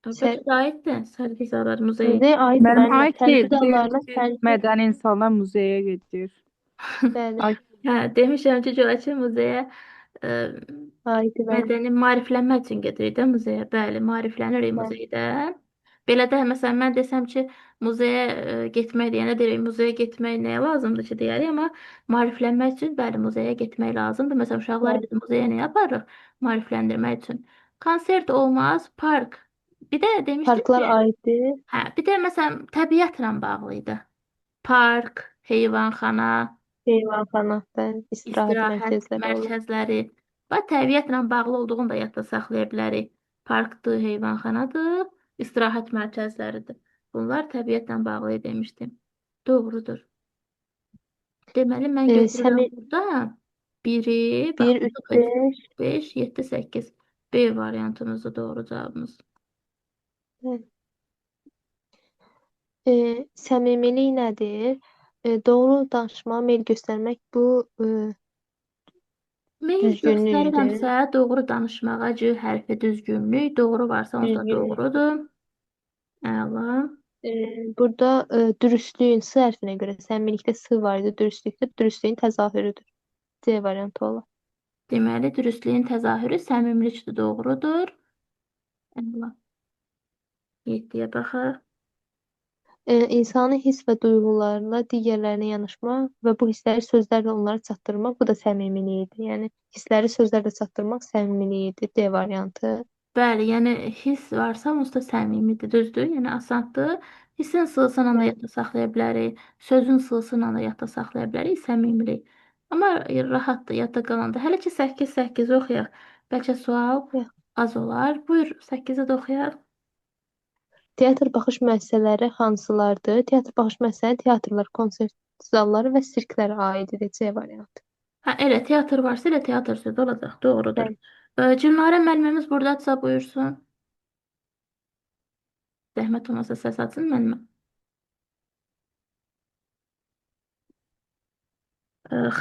Sər bəlkə də aiddir. Sərgi zallar muzey. Muzeyə aiddir. Mənim Müəllimə. ait Sərgi deyil. Deyir zallarına ki, sərgi. mədəni insanlar muzeyə gedir. Bəli. Ay, Hə, demişəm ki, Colaçı muzeyə e, Aiddir. Bəli. mədəni maariflənmək üçün gedirik də muzeyə. Bəli, maariflənirik Bəli. muzeydə. Belə də məsələn mən desəm ki, muzeyə getmək deyəndə deyirik, muzeyə getmək nəyə lazımdır ki, deyərik, amma maariflənmək üçün bəli, muzeyə getmək lazımdır. Məsələn, uşaqları Bəli. biz muzeyə nəyə aparırıq? Maarifləndirmək üçün. Konsert olmaz, park. Bir də demişdim Parklar ki, aiddir. hə, bir də məsələn təbiətlə bağlı idi. Park, heyvanxana, Heyvanxana, bəli. İstirahət istirahət mərkəzləri olur. mərkəzləri və təbiətlə bağlı olduğunu da yadda saxlaya bilərik. Parkdır, heyvanxanadır, istirahət mərkəzləridir. Bunlar təbiətlə bağlı demişdim. Doğrudur. Deməli mən götürürəm Səmi burada biri, bax 1, 3, burada 3, 5. 5, 7, 8. B variantımızdır doğru cavabımız. Səmimilik nədir? Doğru danışmağa meyl göstərmək bu Meyl düzgünlükdür. göstərirəmsə doğru danışmağa C hərfi düzgünlük, doğru varsa onsuz da Düzgünlük. doğrudur. Əla. Burada dürüstlüyün S hərfinə görə səmimilikdə S var idi, dürüstlükdə dürüstlüyün təzahürüdür. C variantı olur. Deməli, dürüstlüyün təzahürü səmimilikdir, doğrudur. Əla. 7-yə baxaq. İnsani hiss və duyğularla digərlərinə yanaşma və bu hissləri sözlərlə onlara çatdırmaq, bu da səmimilikdir. Yəni hissləri sözlərlə çatdırmaq səmimilikdir. D variantı. Bəli, yəni hiss varsa onsuz da səmimidir, düzdür? Yəni asandır. Hissin sılsını da Bəli. yadda saxlaya bilərik. Sözün sılsını da yadda saxlaya bilərik, səmimilik. Amma rahatdır yadda qalanda. Hələ ki 8-8 oxuyaq. Bəlkə sual Yox. az olar. Buyur 8-i də oxuyaq. Teatr baxış müəssisələri hansılardır? Teatr baxış müəssisələri teatrlar, konsert zalları və sirklərə aid edir C variantı. Ha, elə teatr varsa elə teatr sözü olacaq. Doğrudur. Bəli. Cümlələr müəllimimiz buradadırsa buyursun. Zəhmət olmasa səs açın müəllimə.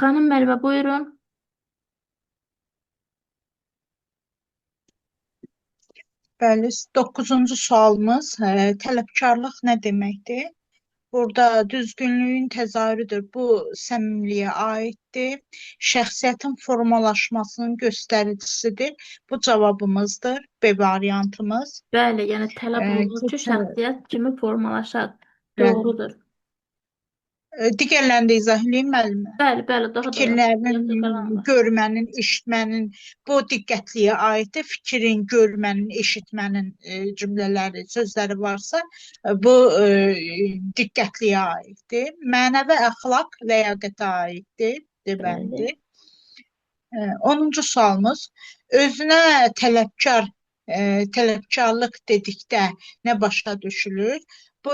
Xanım müəllimə buyurun. Bəli, 9-cu sualımız tələbkarlıq nə deməkdir? Burada düzgünlüyün təzahürüdür. Bu səmimiliyə aiddir. Şəxsiyyətin formalaşmasının göstəricisidir. Bu cavabımızdır. B variantımız. Bəli, yəni tələb olunur ki, şəxsiyyət kimi formalaşar. Doğrudur. Digərlərini də izah edeyim müəllimə. Bəli, bəli, daha da Fikirlərin, görmənin, eşitmənin, bu diqqətliyə aiddir. Fikrin, görmənin, eşitmənin cümlələri, sözləri varsa, bu diqqətliyə aiddir. Mənəvi əxlaq ləyaqətə aiddir, deməlidir. 10-cu sualımız, özünə tələbkarlıq dedikdə nə başa düşülür? Bu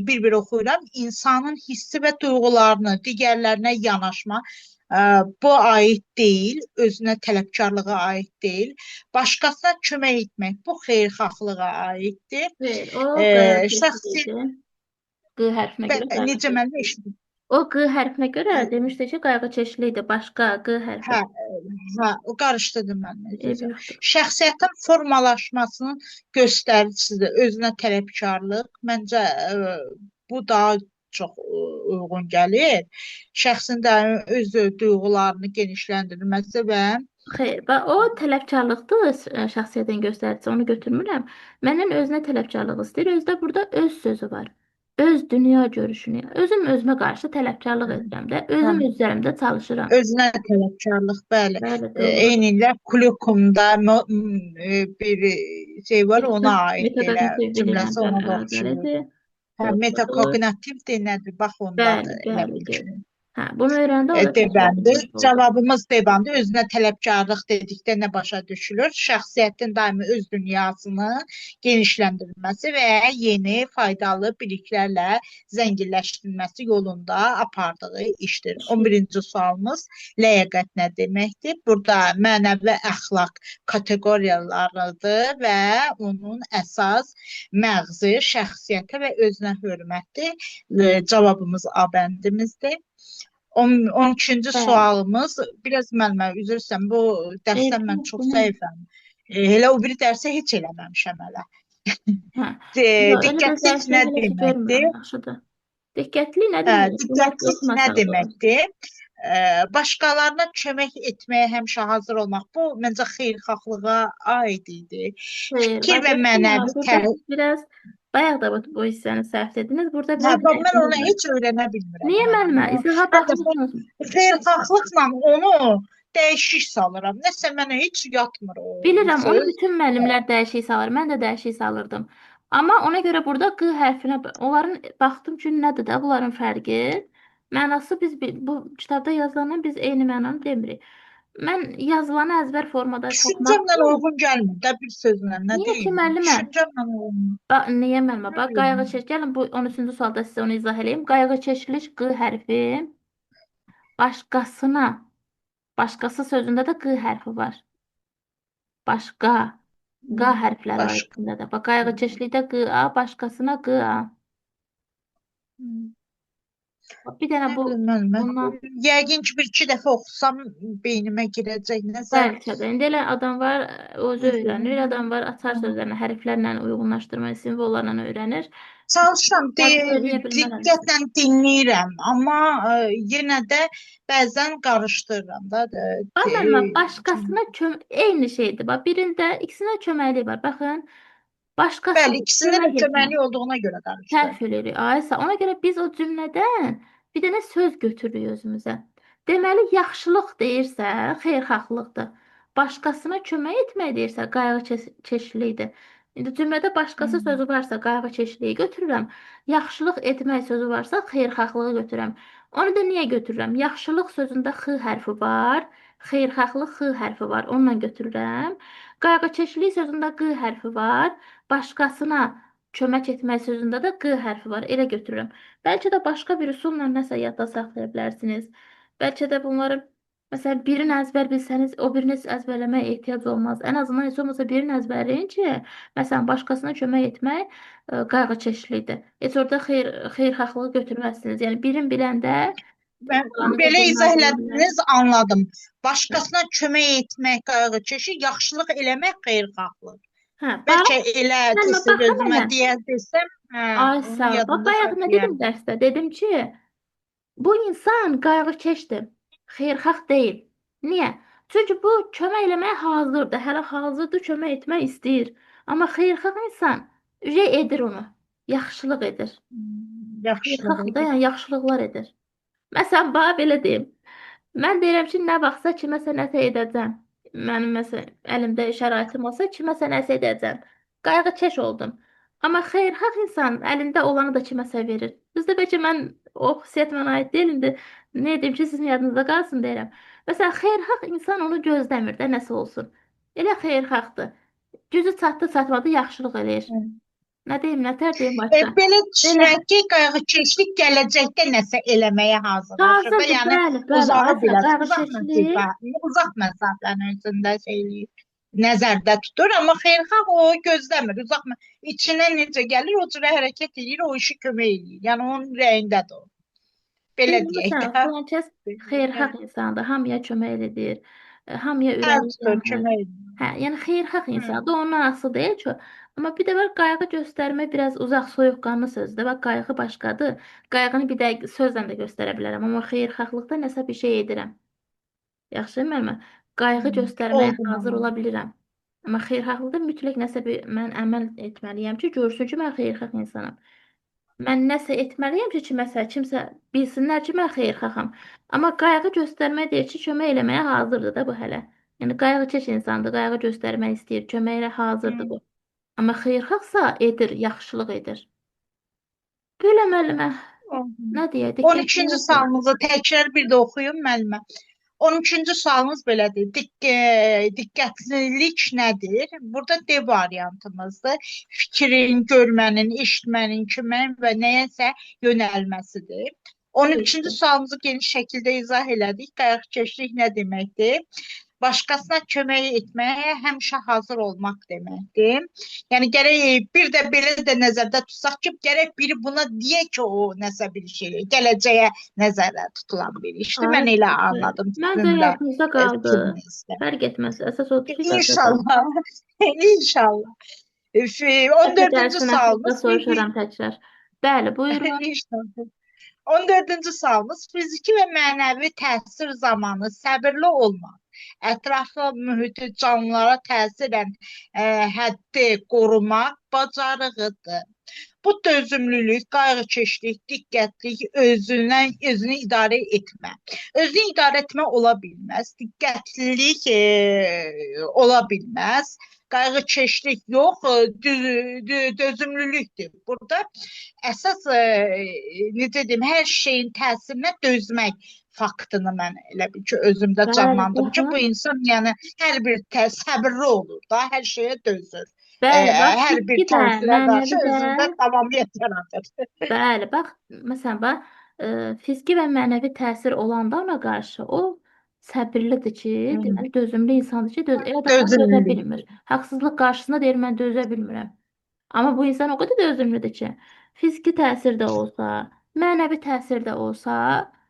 bir-bir oxuyuram. İnsanın hissi və duyğularını digərlərinə yanaşma bu aid deyil, özünə tələbkarlığa aid deyil. Başqasına kömək etmək bu xeyirxahlığa aiddir. Xeyr, o qayğıkeşlidir. Q hərfinə görə Necə qayğıkeşlidir. mən eşitdim? O Q hərfinə görə demişdi ki, qayğıkeşlidir. Başqa Q hərfi. O qarışdırdım mən. Yoxdur. Şəxsiyyətin formalaşmasının göstəricisidir. Özünə tələbkarlıq. Məncə bu daha çox uyğun gəlir. Şəxsin də öz duyğularını genişləndirməsi və Xeyr, o tələbkarlıqdır şəxsiyyətin göstəricisi, onu götürmürəm. Məndən özünə tələbkarlıq istəyir, özdə burada öz sözü var. Öz dünya görüşünü, özüm özümə qarşı tələbkarlıq edirəm də, özüm öz üzərimdə çalışıram. özünə tələbkarlıq, bəli. Bəli, doğru. Eynilə Kulikumda bir şey var, ona aid elə cümləsi ona da oxşuyur. Metakognitiv də nədir? Bax ondadır. Bəli, bəli. Hə, bunu öyrəndə Debəndi. Cavabımız debəndi. Özünə tələbkarlıq dedikdə nə başa düşülür? Şəxsiyyətin daimi öz dünyasını genişləndirilməsi və yeni faydalı biliklərlə zənginləşdirilməsi yolunda apardığı işdir. 11-ci sualımız ləyaqət nə deməkdir? Burada mənəvi əxlaq kateqoriyalarıdır və onun əsas məğzi, şəxsiyyətə və özünə hörmətdir. Cavabımız A bəndimizdir. 12-ci sualımız, biraz müəllimə, üzr istəyirəm, bu dərsdən mən çox zəifəm. Elə o biri dərsə heç eləməmişəm hələ. Diqqətlik nə deməkdir? Diqqətli nə deməkdir? Diqqətlik nə deməkdir? Başqalarına kömək etməyə həmişə hazır olmaq. Bu, məncə, xeyirxahlığa aid idi. Fikir və mənəvi biraz bayaq da bu hissəni səhv dediniz. Burada mən onu heç öyrənə bilmirəm. Niyə müəllimə? İzaha baxmısınız? Xeyirxahlıqla onu dəyişik salıram. Nəsə mənə heç yatmır o. Bilirəm, onu bütün müəllimlər dəyişik salır. Mən də dəyişik salırdım. Amma ona görə burada Q hərfinə, onların baxdım ki, nədir də bunların fərqi? Mənası biz bu kitabda yazılandan biz eyni mənanı demirik. Mən yazılanı əzbər formada Düşüncəmlə uyğun gəlmir də bir sözlə. Nə deyim? Niyə ki, müəllimə? Düşüncəmlə uyğun. Niyə müəllimə? Bax, qayğıkeşlik. Gəlin bu 13-cü sualda sizə onu izah edeyim. Qayğıkeşlik Q hərfi başqasına, başqası sözündə də Q hərfi var. Başqa. Q hərfləri arasında da. Bax, qayğıkeşlikdə Q-A, başqasına Q-A. Bir dənə bu bundan yəqin ki, bir-iki dəfə oxusam beynimə girəcək nəsə. Bəlkə də. İndi elə adam var, özü öyrənir, adam var, açar sözlərini hərflərlə uyğunlaşdırmayı, simvollarla öyrənir. Çalışıram, diqqətlə dinləyirəm, amma yenə də bəzən qarışdırıram da. Amma başqasına eyni şeydir. Bax, birində ikisinə köməklik var. Baxın, başqasına bəli, ikisində də köməklik olduğuna görə qarışdırıram. Səhv eləyirik. Aysa, ona görə biz o cümlədən bir dənə söz götürürük özümüzə. Deməli, yaxşılıq deyirsə, xeyirxahlıqdır. Başqasına kömək etmək deyirsə, qayğıkeşlikdir. İndi cümlədə başqası sözü varsa, qayğıkeşliyi götürürəm. Yaxşılıq etmək sözü varsa, xeyirxahlığı götürürəm. Onu da niyə götürürəm? Yaxşılıq sözündə X hərfi var, xeyirxahlıq X hərfi var. Onunla götürürəm. Qayğıkeşlik sözündə Q hərfi var. Başqasına kömək etmək sözündə də q hərfi var. Elə götürürəm. Bəlkə də başqa bir üsulla nəsə yadda saxlaya bilərsiniz. Bəlkə də bunları məsələn birini əzbər bilsəniz, o birini əzbərləməyə ehtiyac olmaz. Ən azından heç olmasa birini əzbərləyin ki, məsələn başqasına kömək etmək qayğıkeşlikdir. Heç orada xeyirxahlığı götürməzsiniz. Yəni birini biləndə Ben qalanı da belə izah bilməzsiniz. elədiniz, anladım. Başqasına kömək etmək qayğıkeşi, yaxşılıq eləmək xeyirxahlıq. Hə, Bəlkə elə Səlmə, tez bax özümə hələ. deyə desəm, Ay onu sağ ol. Bax yadımda bayaq nə dedim saxlayardım. dərsdə? Dedim ki, bu insan qayğıkeşdir, xeyirxah deyil. Niyə? Çünki bu kömək eləməyə hazırdır. Hələ hazırdır, kömək etmək istəyir. Amma xeyirxah insan edir onu. Yaxşılıq edir. Yaxşılıq Xeyirxahdır da, edir. yəni yaxşılıqlar edir. Məsələn, bax belə deyim. Mən deyirəm ki, nə vaxtsa kiməsə nəsə edəcəm. Mənim məsələn əlimdə şəraitim olsa kiməsə nəsə edəcəm. Qayğıkeş oldum. Amma xeyirxah insan əlində olanı da kiməsə verir. Bizdə bəlkə mən o xüsusiyyət mənə aid deyil. İndi nə deyim ki, sizin yadınızda qalsın deyirəm. Məsələn, xeyirxah insan onu gözləmir də nəsə olsun. Elə xeyirxahdır. Gücü çatdı, çatmadı yaxşılıq eləyir. Nə deyim, nətər deyim başqa? Belə Belə düşünək ki, qayğıkeşlik gələcəkdə nəsə eləməyə hazırlaşır da, hazırdır, yəni bəli, bəli. uzağı Aysa biraz, qayğıkeşlik. uzaq məsafənin üzərində nəzərdə tutur, amma xeyirxah o gözləmir, içinə necə gəlir, o cürə hərəkət edir, o işi kömək edir. Yəni onun ürəyindədir o. Belə deyək Məsələn, də. filan kəs xeyirxah insandır, hamıya kömək edir, hamıya Hər ürəyi cür yanır. kömək edir. Hə, yəni xeyirxah insandır, ondan asılı deyil ki. Amma bir də var, qayğı göstərmək biraz uzaq, soyuqqanlı sözdür. Bax, qayğı başqadır. Qayğını bir dəqiq sözlə də göstərə bilərəm, amma xeyirxahlıqda nəsə bir şey edirəm. Yaxşı, mən qayğı göstərməyə Oldu hazır mənə. ola bilirəm. Amma xeyirxahlıqda mütləq nəsə bir mən əməl etməliyəm ki, görsün ki, mən xeyirxah insanam. Mən nəsə etməliyəm ki, kimsə bilsinlər ki, mən xeyirxaham. Amma qayğı göstərmək deyir ki, kömək eləməyə hazırdır da bu hələ. Yəni qayğıkeş insandır, qayğı göstərmək istəyir, köməyə hazırdır bu. Amma xeyirxahsa edir, yaxşılıq edir. Belə müəllimə, nə deyək? 12-ci sualımızı təkrar bir də oxuyum müəllimə. 13-cü sualımız belədir. Diqqətlilik nədir? Burada D variantımızdır. Fikrin, görmənin, eşitmənin, kimin və nəyəsə yönəlməsidir. 13-cü sualımızı geniş şəkildə izah elədik. Qayğıkeşlik nə deməkdir? Başqasına kömək etməyə həmişə hazır olmaq deməkdir. Yəni gərək bir də belə də nəzərdə tutsaq ki, gərək biri buna deyə ki, o nəsə bir şey, gələcəyə nəzərdə tutulan bir işdir. Mən elə anladım Mən sizin də də yadınızda qaldı. fikrinizdə. Fərq etməz. Əsas odur ki, İnşallah. İnşallah. 14-cü sualımız soruşuram təkrar. Bəli, buyurun. İnşallah. 14-cü sualımız fiziki və mənəvi təsir zamanı səbirli olmaq, ətraflı mühiti canlılara təsirən həddi qorumaq bacarığıdır. Bu dözümlülük, qayğıkeşlik, diqqətlik, özünü idarə etmə. Özünü idarə etmə ola bilməz, diqqətlilik ola bilməz. Qayğıkeşlik yox, dözümlülükdür. Burada əsas necə deyim, hər şeyin təsirinə dözmək faktını mən elə bil ki, özümdə canlandım ki, bu insan yəni hər bir səbirli olur da, hər şeyə dözür. Bəli, bax, Hər bir fiziki də, təsirə qarşı mənəvi özündə də. tamamiyyət yaradır. Bəli, bax, məsələn, bax, fiziki və mənəvi təsir olanda ona qarşı o səbirlidir ki, deməli dözümlü insandır ki, elə də dözə Dözümlülük. bilmir. Haqsızlıq qarşısında deyir, mən dözə bilmirəm. Amma bu insan o qədər dözümlüdür ki, fiziki təsir də olsa, mənəvi təsir də olsa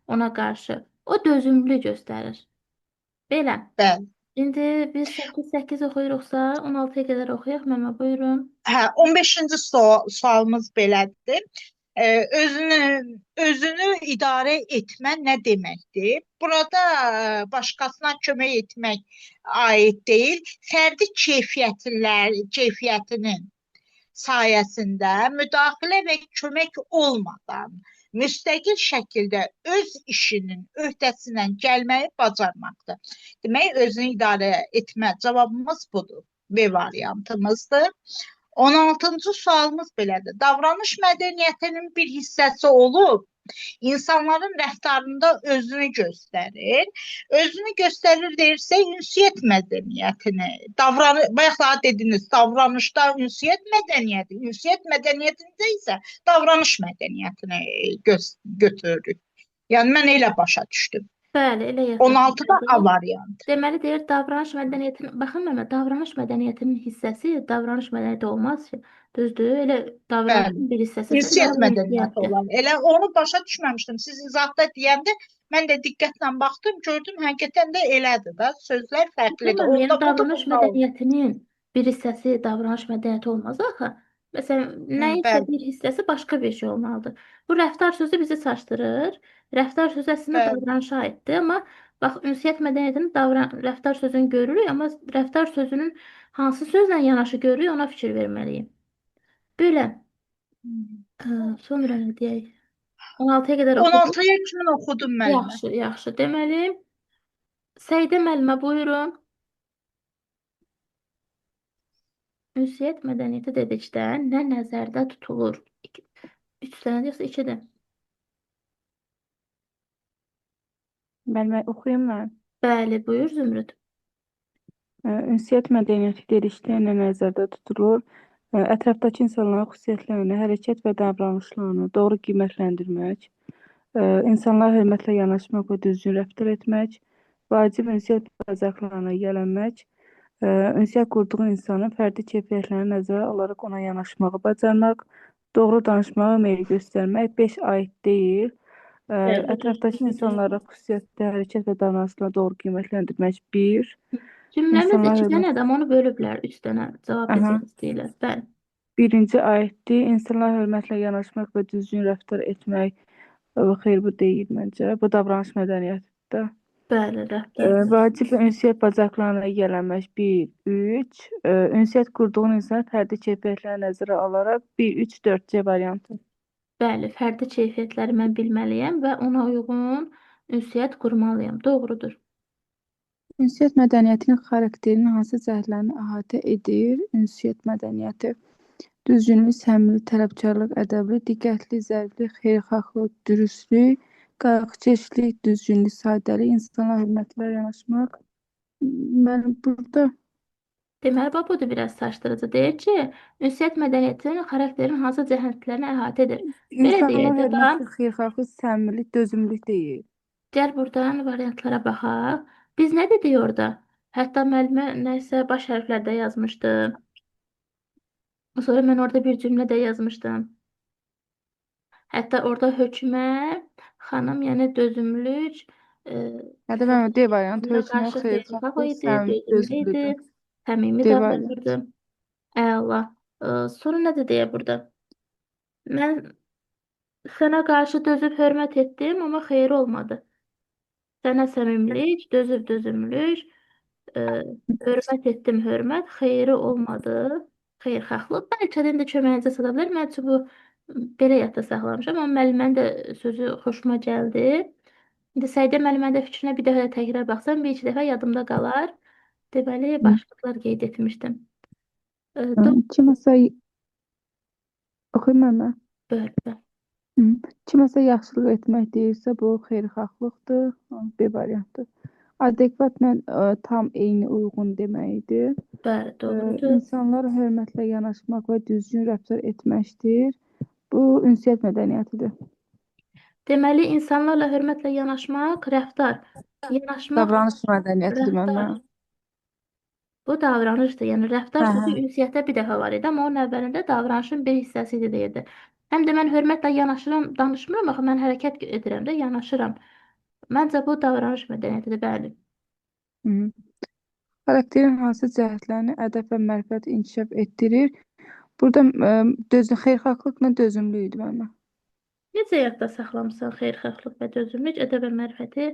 ona qarşı o dözümlü göstərir. Belə. Bəli. İndi biz 8 oxuyuruqsa, 16-ya qədər oxuyaq, məmə buyurun. Hə, 15-ci sualımız belədir. Özünü idarə etmə nə deməkdir? Burada başqasına kömək etmək aid deyil, fərdi keyfiyyətinin sayəsində müdaxilə və kömək olmadan müstəqil şəkildə öz işinin öhdəsindən gəlməyi bacarmaqdır. Demək, özünü idarə etmə cavabımız budur. B variantımızdır. 16-cı sualımız belədir. Davranış mədəniyyətinin bir hissəsi olub, İnsanların rəftarında özünü göstərir. Özünü göstərir deyirsə, ünsiyyət mədəniyyətini, bayaq daha dediniz, davranışda ünsiyyət mədəniyyəti, ünsiyyət mədəniyyətində isə davranış mədəniyyətini götürürük. Yəni mən elə başa düşdüm. Bəli, elə 16-da A yadda. variantı. Deməli deyir davranış mədəniyyətinin, baxın Məmməd, davranış mədəniyyətinin hissəsi davranış mədəniyyəti olmaz ki. Düzdür? Elə Bəli. davranışın bir hissəsidir, Ünsiyyət o mədəniyyəti ünsiyyətdir. olan. Elə onu başa düşməmişdim. Siz izahda deyəndə mən də diqqətlə baxdım, gördüm həqiqətən də elədir da. Sözlər fərqlidir. Tamam, yəni Onda budur, davranış bunda o. mədəniyyətinin bir hissəsi davranış mədəniyyəti olmaz axı. Məsələn, nəyinsə Bəli, bir hissəsi başqa bir şey olmalıdır. Bu rəftar sözü bizi çaşdırır. Rəftar sözü əslində bəli. davranışa aiddir, amma bax ünsiyyət mədəniyyətini rəftar sözünü görürük, amma rəftar sözünün hansı sözlə yanaşı görürük, ona fikir verməliyik. Belə, sonra nə deyək? 16-ya qədər oxuduq. 16-ya kimi oxudum müəllimə. Yaxşı, yaxşı. Deməli, Səidə müəllimə buyurun. Ünsiyyət mədəniyyəti dedikdə nə nəzərdə tutulur? 3 dənə yoxsa 2 də? Müəllimə oxuyum mən. Bəli, buyur Zümrüd. Ünsiyyət mədəniyyəti dedikdə nə nəzərdə tutulur? Ətrafdakı insanların xüsusiyyətlərini, hərəkət və davranışlarını doğru qiymətləndirmək, insanlara hörmətlə yanaşmaq və düzgün rəftar etmək, vacib ünsiyyət bacarıqlarına yiyələnmək, ünsiyyət qurduğu insanın fərdi keyfiyyətlərini nəzərə alaraq ona yanaşmağı bacarmaq, doğru danışmağa meyil göstərmək 5 aid deyil. Ətrafdakı insanlara xüsusiyyətli hərəkət və davranışlarına doğru qiymətləndirmək 1. Cümləmiz İnsanlar 2 hörmət. dənədir, amma onu bölüblər. 3 dənə cavab Aha. bezək istəyirlər. Bəli, Birinci aiddir. İnsanlar hörmətlə yanaşmaq və düzgün rəftar etmək. Xeyr, bu deyil məncə. Bu davranış mədəniyyətidir. bəli, rəftar. Vacib ünsiyyət bacarıqlarına yiyələnmək 1, 3. Ünsiyyət qurduğun insan fərdi keyfiyyətləri nəzərə alaraq 1, 3, 4 C variantı. Bəli, fərdi keyfiyyətləri mən bilməliyəm və ona uyğun ünsiyyət qurmalıyam. Doğrudur. Ünsiyyət mədəniyyətinin xarakterinin hansı cəhətlərini əhatə edir? Ünsiyyət mədəniyyəti düzgünlük, səmimilik, tələbkarlıq, ədəblik, diqqətli, zəriflik, xeyirxahlıq, dürüstlük, qayğıkeşlik, düzgünlük, sadəlik, insanlara hörmətlə yanaşmaq. Mən burada Deməli, bax, bu da biraz çaşdırıcı. Deyir ki, ünsiyyət mədəniyyətinin xarakterin hansı cəhətlərini əhatə edir. Belə insanlara deyək də, bax, hörmətli, xeyirxahlıq, səmimilik, dözümlülük deyil. gəl buradan variantlara baxaq. Biz nə dedik orada? Hətta müəllimə nəsə baş hərflərdə yazmışdı. Sonra mən orada bir cümlə də yazmışdım. Hətta orada hökmə, xanım, yəni dözümlülük, Hətta mən D variantı buna hökmə, qarşı xeyirxah xeyirxahlıq, idi, səmimilik, dözümlü idi, dözümlülük. səmimi D davranırdı. variantı. Əla. Sonra nə deyə burada? Mən sənə qarşı dözüb hörmət etdim, amma xeyir olmadı. Sənə səmimilik, dözüb dözümlülük, hörmət etdim, hörmət, xeyri olmadı. Xeyirxahlıq. Bəlkə də indi köməyinizə sala bilər. Mən üçün bu belə yadda saxlamışam, amma müəllimənin də sözü xoşuma gəldi. İndi Səidə müəllimənin də fikrinə bir dəfə də təkrar baxsam, bir iki dəfə yadımda qalar. Deməli, başlıqlar qeyd etmişdim. Kiməsə oxuyum mən. Bəli. Kiməsə yaxşılıq etmək deyirsə, bu xeyirxahlıqdır. B variantı. Adekvatla tam eyni uyğun deməkdir. Bəli, doğrudur. İnsanlara hörmətlə yanaşmaq və düzgün rəftar etməkdir. Bu ünsiyyət mədəniyyətidir. Deməli, insanlarla hörmətlə yanaşmaq, rəftar. Yanaşmaq, Davranış mədəniyyətidir rəftar. mənim. Bu davranışdır. Yəni rəftar Hə, sözü hə. ünsiyyətdə bir dəfə var idi, amma onun əvvəlində davranışın bir hissəsi idi deyirdi. Həm də mən hörmətlə yanaşıram, danışmıram, axı mən hərəkət edirəm də, yanaşıram. Məncə bu davranış mədəniyyətidir, bəli. Xarakterin hansı cəhətlərini ədəb və mərifət inkişaf etdirir? Burada xeyirxahlıqla dözümlülük idi mənim. Necə yadda saxlamısan xeyirxahlıq və dözümlülük ədəb və mərifəti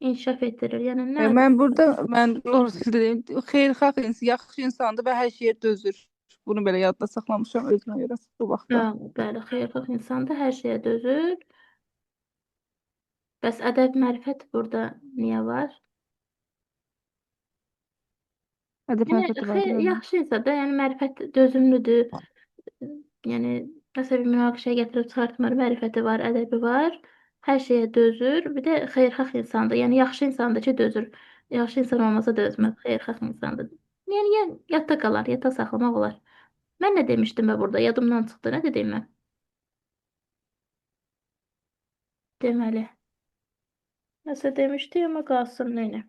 inkişaf etdirir? Yəni nə? Mən doğrusu deyim, xeyirxah insan, yaxşı insandır və hər şeyə dözür. Bunu belə yadda saxlamışam özümə görə bu vaxtda. Bəli, xeyirxah insan da hər şeyə dözür. Bəs ədəb mərifət burada niyə var? Ədəb mərifəti var Yəni deməli. yaxşı insan da, yəni mərifət dözümlüdür. Yəni Mesela bir münaqişəyə gətirib çıxartmır, mərifəti var, ədəbi var, hər şeyə dözür. Bir də xeyirxah insandır. Yəni yaxşı insandır ki, dözür. Yaxşı insan olmasa dözməz, xeyirxah insandır. Yəni yadda qalar, yadda saxlamaq olar. Mən nə demişdim mən burada? Yadımdan çıxdı. Nə dedim mən? Deməli, nəsə demişdi, amma qalsın nəylə.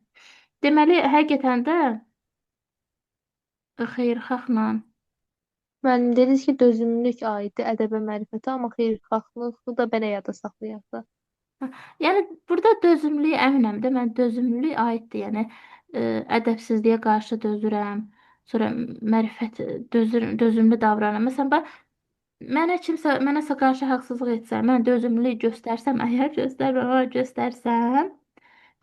Deməli, həqiqətən də xeyirxahla Müəllim dediniz ki, dözümlülük aiddir ədəbə mərifətə, amma xeyirxahlığı da belə yada saxlayaq da. Yəni burada dözümlülük əminəm də mən dözümlülük aiddir. Yəni ədəbsizliyə qarşı dözürəm. Sonra mərifət dözümlü davranıram. Məsələn, mənəsə qarşı haqsızlıq etsə, mən dözümlülük göstərsəm, əgər göstərsəm,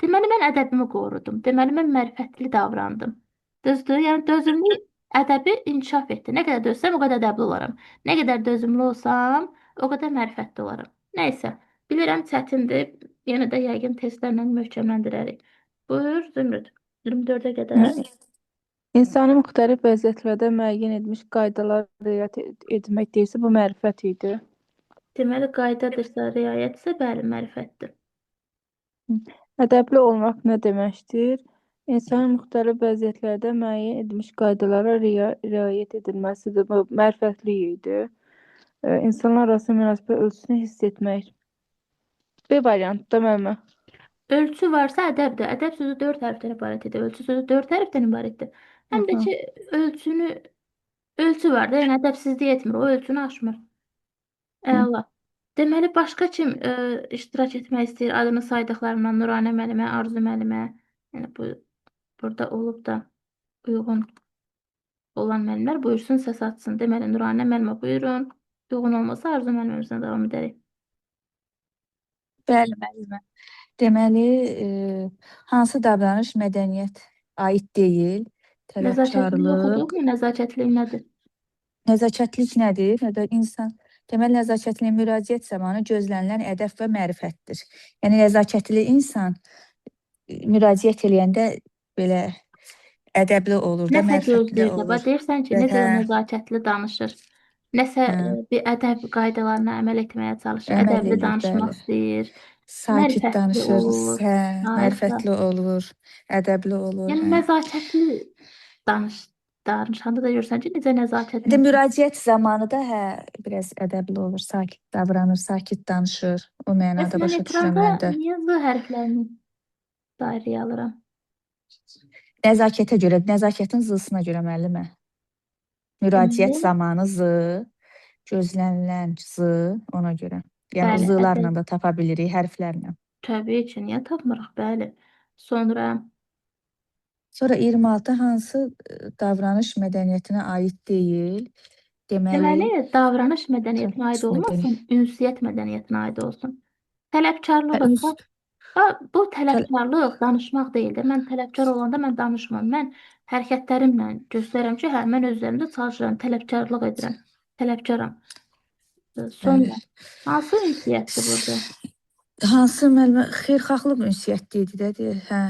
deməli mən ədəbimi qorudum. Deməli mən mərifətli davrandım. Düzdür? Yəni dözümlülük ədəbi inkişaf etdi. Nə qədər dözsəm, o qədər ədəbli olaram. Nə qədər dözümlü olsam, o qədər mərifətli olaram. Nəysə, bilirəm çətindir. Yenə də yəqin testlərlə möhkəmləndirərik. Buyur Zümrüd. 24-ə qədər. İnsanı müxtəlif vəziyyətlərdə müəyyən edilmiş qaydalara riayət etmək deyilsə, bu mərifət idi. Deməli qaydadırsa, riayətsə, bəli, mərifətdir. Ədəbli olmaq nə deməkdir? İnsanın müxtəlif vəziyyətlərdə müəyyən edilmiş qaydalara riayət edilməsidir. Bu mərifətlik idi. İnsanlar arasında münasibət ölçüsünü hiss etmək. B variantda müəllimə. Ölçü varsa ədəbdir. Ədəb sözü 4 hərfdən ibarət edir. Ölçü sözü 4 hərfdən ibarətdir. Həm də ki, ölçü var da, yəni ədəbsizlik etmir, o ölçünü aşmır. Əla. Deməli, başqa kim iştirak etmək istəyir? Adını saydıqlarımdan Nuranə müəllimə, Arzu müəllimə, yəni burada olub da uyğun olan müəllimlər buyursun, səs atsın. Deməli, Nuranə müəllimə buyurun. Uyğun olmasa Arzu müəllimimizlə davam edərik. Bəli, müəllimə. Deməli, hansı davranış mədəniyyət aid deyil? Nəzakətli Tələbkarlıq. oxuduqmu? Nəzakətlilik nədir? Nəzakətlik nədir? İnsan. Deməli, nəzakətliyə müraciət zamanı gözlənilən ədəb və mərifətdir. Yəni, nəzakətli insan müraciət eləyəndə belə ədəbli olur da, Nəsə mərifətli gözləyir də. olur. Deyirsən ki, necə nəzakətli danışır. Nəsə bir ədəb qaydalarına əməl etməyə çalışır. Əməl Ədəbli eləyir, danışmaq bəli. istəyir. Sakit Mərifətli danışır, olur. mərifətli olur, ədəbli olur. Yəni nəzakətli danışanda da görürsən ki, necə nəzakətli. Müraciət zamanı da biraz ədəbli olur, sakit davranır, sakit danışır. O mənada Məsələn, başa düşürəm ekranda mən də. niyə Z hərflərini dairəyə alıram? Nəzakətə görə, nəzakətin Z-sına görə müəllimə. Müraciət zamanı Z, gözlənilən Z, ona görə. Yəni Bəli, Z-larla da tapa bilirik, hərflərlə. Təbii ki, niyə tapmırıq? Bəli. Sonra 26 hansı davranış mədəniyyətinə aid deyil? deməli, davranış mədəniyyətinə aid davranış olmasın, ünsiyyət mədəniyyətinə aid olsun. Tələbkarlığı üns- bu tələbkarlıq danışmaq deyildir. Mən tələbkar olanda mən danışmam. Mən hərəkətlərimlə göstərirəm ki, hə, mən öz üzərimdə çalışıram, tələbkarlıq edirəm. Tələbkaram. Sonra hansı ünsiyyətdir burada? Hansı müəllimə xeyirxahlıq ünsiyyətli idi də, hə,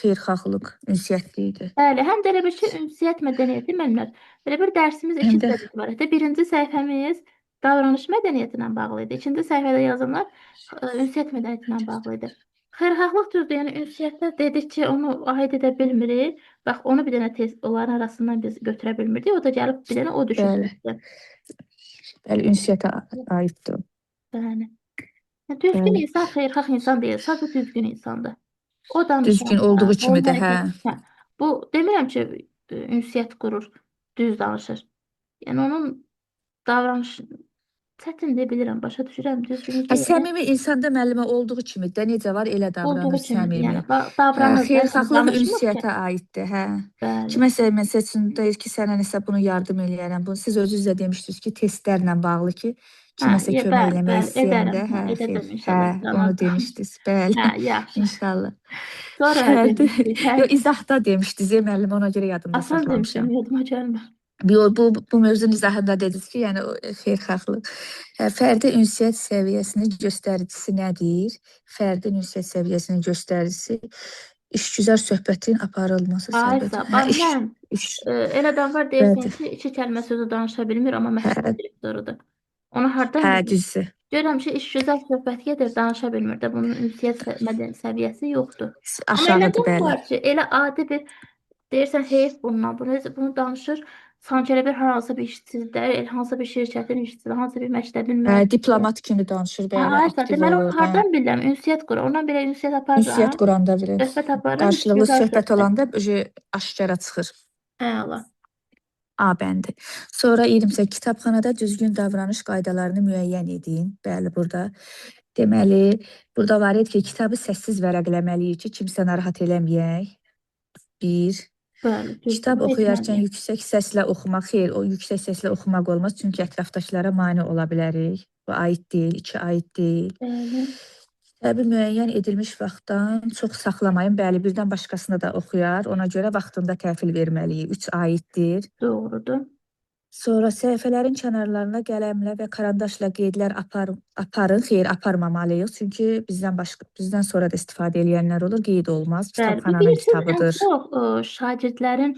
xeyirxahlıq ünsiyyətli idi. Bəli, həm də elə bir ki, ünsiyyət mədəniyyəti müəllimlər. Belə bir dərsimiz iki hissədən ibarətdir. Birinci səhifəmiz davranış mədəniyyətinə bağlı idi. İkinci səhifədə yazılanlar ünsiyyət mədəniyyətinə bağlı idi. Xeyirxahlıq düzdür, yəni ünsiyyətdə dedik ki, onu aid edə bilmirik. Bax, onu bir dənə test onların arasından biz götürə bilmirdik. O da gəlib bir dənə o düşündü. Bəli, ünsiyyətə aiddir. Bəli. Düzgün insan xeyirxah insan deyil, sadəcə düzgün insandır. O danışan, Düzgün olduğu kimi də, hə. Bu demirəm ki, ünsiyyət qurur, düz danışır. Yəni onun davranışı çətindir, bilirəm, başa düşürəm, düzgün insan. Səmimi insanda müəllimə olduğu kimi də necə var, elə davranır səmimi. Yəni davranır. Xeyirxahlıq ünsiyyətə aiddir, hə. Kiməsə məsəl üçün deyir ki, sənə nəsə bunu yardım eləyərəm. Bunu siz özünüz də demişdiniz ki, testlərlə bağlı ki, kiməsə kömək eləmək istəyəndə, onu demişdiniz. Bəli. Yaxşı. İnşallah. Sonra izahda demişdiniz, müəllim, ona görə yadımda saxlamışam. Asan demişəm, yadıma gəlmir. Bu mövzunun izahında dediniz ki, yəni xeyirxahlıq. Fərdi ünsiyyət səviyyəsinin göstəricisi nədir? Fərdi ünsiyyət səviyyəsinin göstəricisi işgüzar söhbətin aparılması səbəbi. Mən elə adam var deyirsən ki, iki kəlmə sözü danışa bilmir, amma məktəb direktorudur. Onu hardan Hə, bilim? düzdür. Görürəm ki, iş gözəl söhbət gedir, danışa bilmir də. Bunun ünsiyyət mədəni səviyyəsi yoxdur. Amma elə Aşağıdır, də bəli. var ki, elə adi bir deyirsən heyf bundan. Bunu danışır. Sanki elə bir hansısa bir işçidir, elə hansısa bir şirkətin işçisidir, hansısa bir məktəbin müəllimidir. Diplomat kimi danışır, bəli, Hayır, aktiv deməli onu olur. Hə. hardan bilirəm? Ünsiyyət qurur. Ondan belə ünsiyyət Ünsiyyət aparıram. quranda bilir. Söhbət aparıram. Qarşılıqlı Gözəl söhbət söhbət. olanda aşkara çıxır. Əla. A bəndi. Sonra 28 kitabxanada düzgün davranış qaydalarını müəyyən edin. Bəli, burada. Deməli, burada var idi ki, kitabı səssiz vərəqləməliyik ki, kimsə narahat eləməyək. 1. Bəli, düzdür. Kitab Bunu oxuyarkən etməliyəm. yüksək səslə oxumaq, xeyr, o yüksək səslə oxumaq olmaz, çünki ətrafdakılara mane ola bilərik. Bu aid deyil, iki aid deyil. Bəli. Kitabı müəyyən edilmiş vaxtdan çox saxlamayın. Bəli, birdən başqasına da oxuyar. Ona görə vaxtında təhvil verməliyik. 3 aiddir. Doğrudur. Sonra səhifələrin kənarlarına qələmlə və karandaşla qeydlər aparın. Xeyr, aparmamalıyıq. Çünki bizdən sonra da istifadə edənlər olur. Qeyd olmaz. Bəli. Bu Kitabxananın bilirsiniz, ən kitabıdır. çox şagirdlərin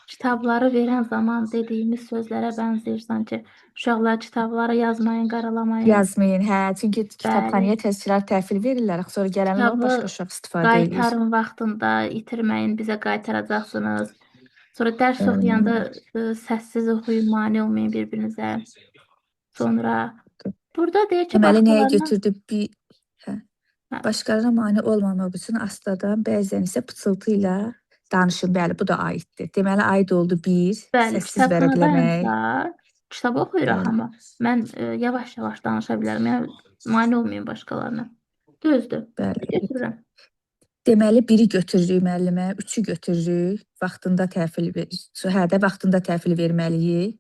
kitabları verən zaman dediyimiz sözlərə bənzəyir sanki. Uşaqlar kitabları yazmayın, qaralamayın. Yazmayın, hə. Çünki kitabxanaya tezçilər təhvil verirlər. Sonra gələn o başqa uşaq istifadə edir. Qaytarın vaxtında, itirməyin, bizə qaytaracaqsınız. Sonra dərs Bəli. oxuyanda səssiz oxuyun, mane olmayın bir-birinizə. Sonra burada deyir ki, Deməli, nəyə başqalarına götürdü? Başqalarına mane olmamaq üçün astadan, bəzən isə pıçıltı ilə danışın. Bəli, bu da aiddir. Deməli, aid oldu 1. bəli, Səssiz vərəqləmək. kitabxanadayımsa, kitab oxuyuruq Bəli. amma mən yavaş-yavaş danışa bilərəm. Yəni mane olmayın başqalarına. Düzdür. Bəli. Götürürəm. Deməli, 1-i götürürük müəllimə, 3-ü götürürük. Vaxtında təhvil verməliyik.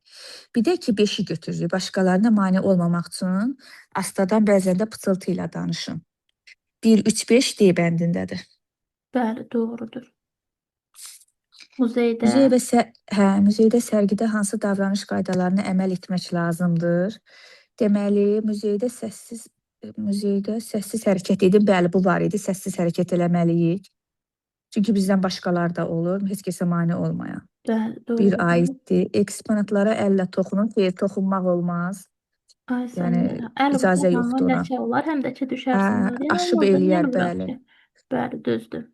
Bir də ki, 5-i götürürük. Başqalarına mane olmamaq üçün astadan, bəzən də pıçıltı ilə danışın. 1, 3, 5 D bəndindədir. Bəli, doğrudur. Muzeydə. Muzeydə sərgidə hansı davranış qaydalarına əməl etmək lazımdır? Deməli, muzeydə səssiz hərəkət edin. Bəli, bu var idi. Səssiz hərəkət eləməliyik. Çünki bizdən başqalar da olur. Heç kəsə mane olmayan. Bəli, doğrudur. Bir aiddir. Eksponatlara əllə toxunun. Xeyr, toxunmaq olmaz. Ay sən, Yəni, əl icazə vursan yoxdur ona. ləkə olar, həm də ki düşərsən. Aşıb eləyər, bəli. Bəli, düzdür.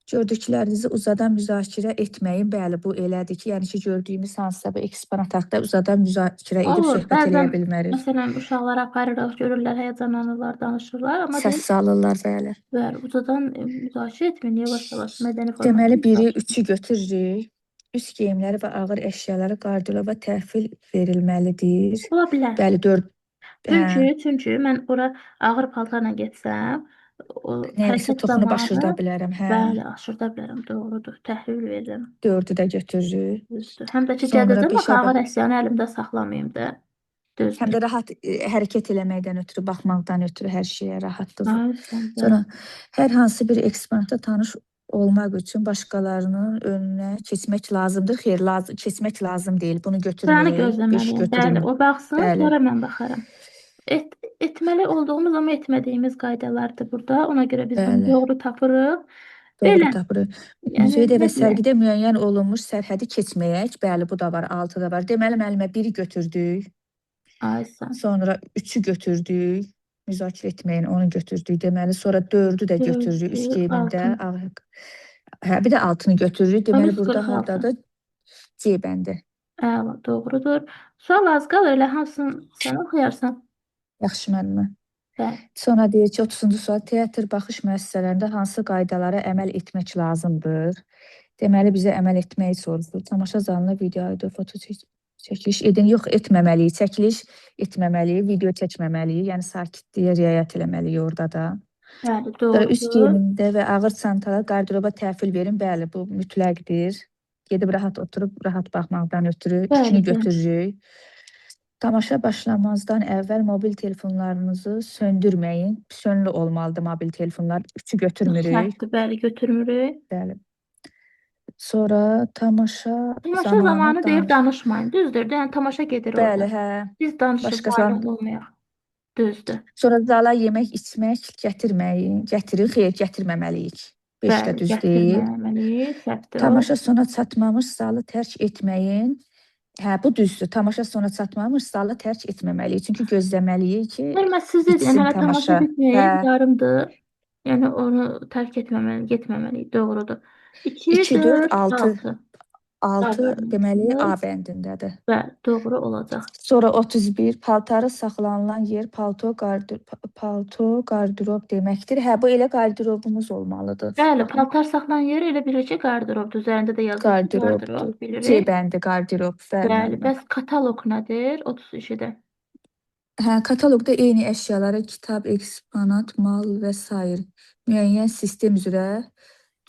Gördüklərinizi uzadan müzakirə etməyin. Bəli, bu elədir ki, yəni ki, gördüyümüz hansısa bir eksponat haqqında uzadan müzakirə edib Olur, söhbət eləyə bəzən bilmərik. məsələn uşaqları aparırıq, görürlər, həyəcanlanırlar, danışırlar, amma Səs salırlar, bəli. bəli, ucadan müzakirə etməyin, yavaş-yavaş mədəni formatda. Deməli, 1-i, 3-ü götürürük. Üst geyimləri və ağır əşyaları qardıroba təhvil verilməlidir. Ola bilər. Bəli, 4. Çünki mən ora ağır paltarla getsəm, Nəyəsə toxunub aşırda bilərəm. Bəli, aşırda bilərəm, doğrudur. Təhvil verirəm. 4-ü də götürürük. Düzdür. Həm də ki, Sonra gələcəm beşə axı ağır əşyanı əlimdə saxlamayım da. Düzdür. Həm də rahat hərəkət eləməkdən ötürü, baxmaqdan ötürü hər şeyə rahatdır. Aynen. Sonra hər hansı bir eksponata tanış olmaq üçün başqalarının önünə keçmək lazımdır. Xeyr, keçmək lazım deyil. Bunu götürməyək. Sıranı gözləməliyim. Bəli, o baxsın, Bəli. sonra mən baxaram. Etməli olduğumuz amma etmədiyimiz qaydalardır burada. Ona görə biz bunu Bəli. doğru tapırıq. Doğru Belə. tapırıq. Yəni, Muzeydə və nə sərgidə müəyyən olunmuş sərhədi keçməyək. Bəli, bu da var, 6-da var. Deməli, müəllimə 1-i götürdük. Aysan. Sonra 3-ü götürdük. Müzakirə etməyin, onu götürdük. Deməli, sonra 4-ü də götürürük üst geyimində. Bir də 6-nı götürürük. Deməli, burada 146. hardadır? C bəndi. Əla, doğrudur. Sual az qalır, elə hamısını sən oxuyarsan. Yaxşı müəllimə. Bəli. Sonra deyir ki, 30-cu sual, teatr baxış müəssisələrində hansı qaydalara əməl etmək lazımdır? Deməli, bizə əməl etməyi soruşur. Tamaşa zalına video, foto çəkiliş edin. Yox, etməməliyik. Çəkiliş etməməliyik, video çəkməməliyik. Yəni, sakitliyə riayət eləməliyik orada da. Bəli, Sonra üst doğrudur. geyimində və ağır çantalar qardıroba təhvil verin. Bəli, bu mütləqdir. Gedib rahat oturub, rahat baxmaqdan ötürü Bəli, 2-ni bəli. götürürük. Tamaşa başlamazdan əvvəl mobil telefonlarınızı söndürməyin. Sönlü olmalıdır mobil telefonlar. 3-ü götürmürük. Şərtdir, bəli, götürmürük. Bəli. Sonra tamaşa zamanı deyib danışmayın. Düzdür, yəni tamaşa gedir orada. Bəli, hə. Biz danışıb Başqasan- mane olmayaq. Düzdür. Sonra zala yemək, içmək gətirməyin. Gətirin, xeyr, gətirməməliyik. 5 də düz deyil. Gətirməməliyik, səhvdir o. Tamaşa sona çatmamış zalı tərk etməyin. Hə, bu düzdür. Tamaşa sona çatmamış, zalı tərk etməməliyik. Çünki gözləməliyik ki, Normal siz yəni bitsin hələ tamaşa tamaşa. Hə, bitməyib, yarımdır. Yəni onu tərk getməməliyik, doğrudur. 2, 2, 4, 4, 6. 6 6 deməli A davranışdır. bəndindədir. Bəli, doğru olacaq. Sonra 31 paltarı saxlanılan yer palto qardırob deməkdir. Hə, bu elə qardirobumuz olmalıdır. Bəli, paltar saxlayan yer elə bilir ki, qardirobdur. Üzərində də yazır ki, Qardirobdur. qardirob C bilirik. bəndi qardirob. Bəli, Bəli, müəllimə. bəs kataloq nədir? 32-də. Hə, kataloqda eyni əşyalara kitab, eksponat, mal və sair müəyyən sistem üzrə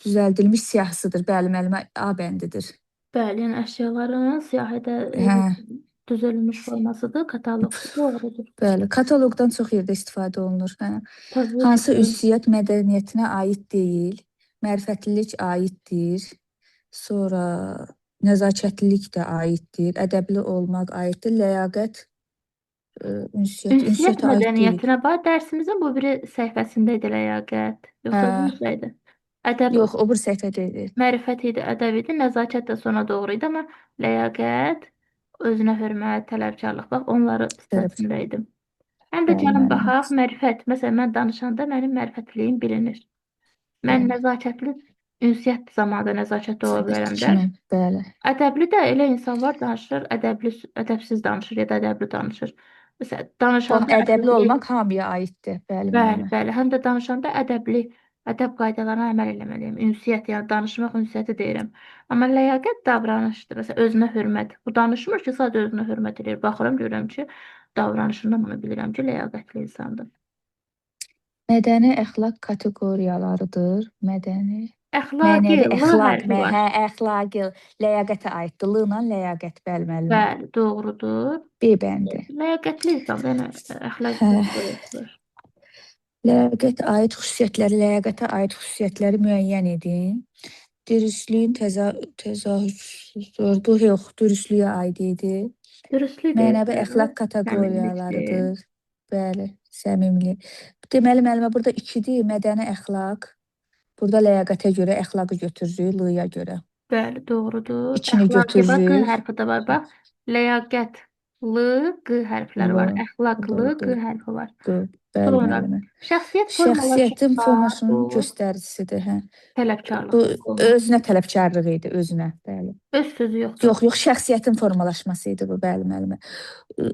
düzəldilmiş siyahısıdır. Bəli, müəllimə A bəndidir. Bəli, yəni əşyaların siyahıda Hə, düzəlmiş formasıdır, kataloqdur. Doğrudur. bəli. Kataloqdan çox yerdə istifadə olunur. Hə. Təbii Hansı ki, ünsiyyət mədəniyyətinə aid deyil? Mərifətlilik aiddir. Sonra nəzakətlilik də aiddir. Ədəbli olmaq aiddir. Ləyaqət ünsiyyət ünsiyyətə aid deyil. mədəniyyətinə bax, dərsimizin bu biri səhifəsində idi ləyaqət. Yoxsa bu Hə, neçəydi? Ədəb, yox, o bir səhifədə idi. mərifət idi, ədəb idi, nəzakət də sonra doğru idi, amma ləyaqət, özünə hörmət, tələbkarlıq, bax, onları səhifəsində idi. Həm də Bəli, gəlin müəllimə. baxaq, mərifət. Məsələn, mən danışanda mənim mərifətliyim bilinir. Mən Bəli. nəzakətli ünsiyyət zamanında nəzakətli ola bilərəm də. Kimin? Bəli. Ədəbli də elə insan var, danışır, ədəbsiz danışır ya da ədəbli danışır. Məsələn, Bax, danışanda ədəbli ədəbli, olmaq hamıya aiddir. Bəli, bəli, müəllimə. bəli, həm də danışanda ədəbli, ədəb qaydalarına əməl eləməliyəm. Ünsiyyət, yəni danışmaq ünsiyyəti deyirəm. Amma ləyaqət davranışdır. Məsələn, özünə hörmət. Bu danışmır ki, sadəcə özünə hörmət edir. Baxıram, görürəm ki, davranışından bunu bilirəm ki, ləyaqətli insandır. Mədəni əxlaq kateqoriyalarıdır. Mədəni Əxlaqi, mənəvi L əxlaq, hərfi var. hə, əxlaqi, ləyaqətə aiddir. L ilə ləyaqət, bəli, müəllimə. Bəli, doğrudur. B bəndi. Ləyaqətli insan, yəni əxlaqi Hə. kateqoriyasıdır. Ləyaqətə aid xüsusiyyətləri, ləyaqətə aid xüsusiyyətləri müəyyən edin. Dürüstlüyün təzahürü, bu yox, dürüstlüyə aid idi. Dürüstlük Mənəvi deyil, əxlaq səmimilikdir. kateqoriyalarıdır. Bəli, səmimilik. Deməli, müəllimə, burada 2-dir, mədəni əxlaq. Burada ləyaqətə görə əxlaqı götürürük, L-ya görə. Bəli, doğrudur. İçini Əxlaqi, bax, Q götürürük. hərfi də var, bax. Ləyaqət, L, Q hərfləri var. L, Əxlaq, L, Q hərfi var. Q, bəli, Sonra, müəllimə. şəxsiyyət Şəxsiyyətin formalaşırsa, formasının bu göstəricisidir, hə. Bu tələbkarlıq olmaq. özünə tələbkarlıq idi, özünə, bəli. Öz sözü yoxdur. Yox, yox, şəxsiyyətin formalaşması idi bu, bəli, müəllimə.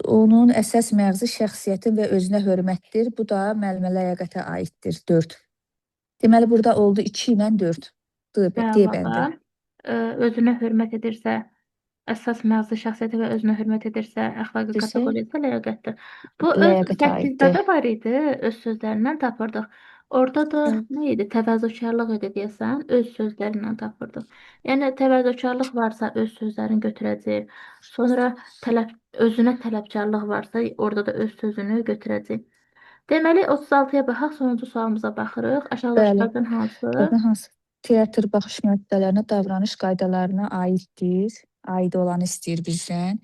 Onun əsas məğzi şəxsiyyətin və özünə hörmətdir. Bu da müəllimə ləyaqətə aiddir, 4. Deməli, burada oldu 2 ilə 4. D bəndi. Cavaba, özünə hörmət edirsə, əsas məğzi şəxsiyyəti və özünə hörmət edirsə, əxlaqi Dirsə, kateqoriyası ləyaqətdir. Bu öz ləyaqətə 8-də aiddir. də var idi, öz sözlərindən tapırdıq. Orada da Hı. nə idi? Təvazökarlıq idi deyəsən, öz sözlərindən tapırdıq. Yəni təvazökarlıq varsa öz sözlərini götürəcək. Sonra özünə tələbkarlıq varsa, orada da öz sözünü götürəcək. Deməli 36-ya baxaq, sonuncu sualımıza baxırıq. Bəli. Aşağıdakılardan hansı? Burada hansı? Teatr baxış müəssisələrinə davranış qaydalarına aiddir. Aid olanı istəyir bizdən.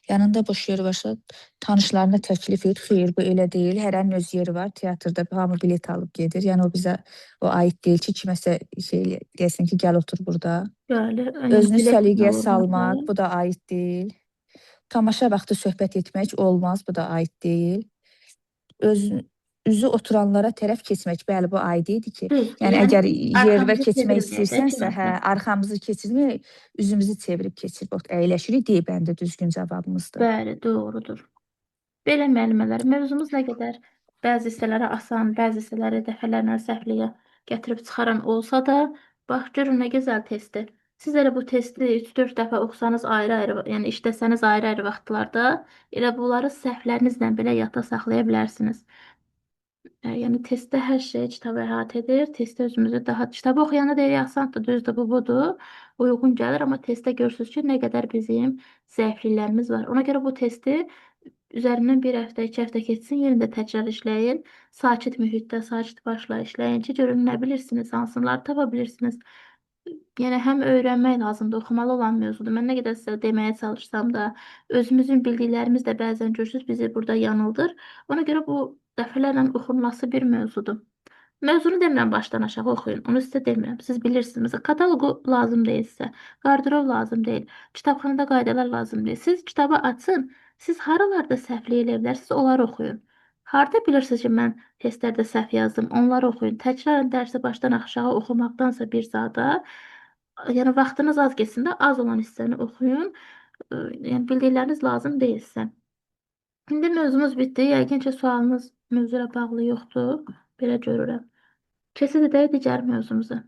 Yanında boş yer varsa tanışlarına təklif et. Xeyr, bu elə deyil. Hərənin öz yeri var. Teatrda hamı bilet alıb gedir. Yəni o bizə o aid deyil ki, kiməsə şey desin ki, gəl otur burada. Bəli, Özünü bilet səliqəyə alınmalı. salmaq, bu da aid deyil. Tamaşa vaxtı söhbət etmək olmaz, bu da aid deyil. Üzü oturanlara tərəf keçmək, bəli, bu aid idi ki, Düzdür, yəni yəni əgər yervə arxamızı keçmək çevirməyəcək istəyirsənsə, hə, kiməsə. arxamızı keçirmək, üzümüzü çevirib keçib əyləşirik, D bəndi düzgün cavabımızdır. Bəli, doğrudur. Belə müəllimələr, mövzumuz nə qədər bəzi hissələri asan, bəzi hissələri dəfələrlə səhvliyə gətirib çıxaran olsa da, bax görün nə gözəl testdir. Siz elə bu testi 3-4 dəfə oxusanız ayrı-ayrı, yəni işləsəniz ayrı-ayrı vaxtlarda, elə bunları səhvlərinizlə belə yadda saxlaya bilərsiniz. Yəni testdə hər şey kitab əhatə edir. Testdə özümüzü daha kitabı oxuyanda deyirik asandır, düzdür, bu budur, uyğun gəlir, amma testdə görürsünüz ki, nə qədər bizim zəifliklərimiz var. Ona görə bu testi üzərindən 1 həftə, 2 həftə keçsin, yenə də təkrar işləyin. Sakit mühitdə, sakit başla işləyin ki, görün nə bilirsiniz, hansıları tapa bilirsiniz. Yəni həm öyrənmək lazımdır, oxumalı olan mövzudur. Mən nə qədər sizə deməyə çalışsam da, özümüzün bildiklərimiz də bəzən görürsünüz bizi burada yanıldır. Ona görə bu dəfələrlə oxunması bir mövzudur. Mövzunu demirəm başdan aşağı oxuyun. Onu sizə demirəm. Siz bilirsiniz. Məsələn, kataloqu lazım deyil sizə. Qardırob lazım deyil. Kitabxanada qaydalar lazım deyil. Siz kitabı açın. Siz haralarda səhvlik eləyə bilərsiniz, onları oxuyun. Harda bilirsiniz ki, mən testlərdə səhv yazdım, onları oxuyun. Təkrarən dərsi başdan aşağı oxumaqdansa bir saata, yəni vaxtınız az getsin də az olan hissəni oxuyun. Yəni bildikləriniz lazım deyilsə. İndi mövzumuz bitdi. Yəqin ki, sualınız mövzu ilə bağlı yoxdur. Belə görürəm. Keçid edək digər mövzumuza.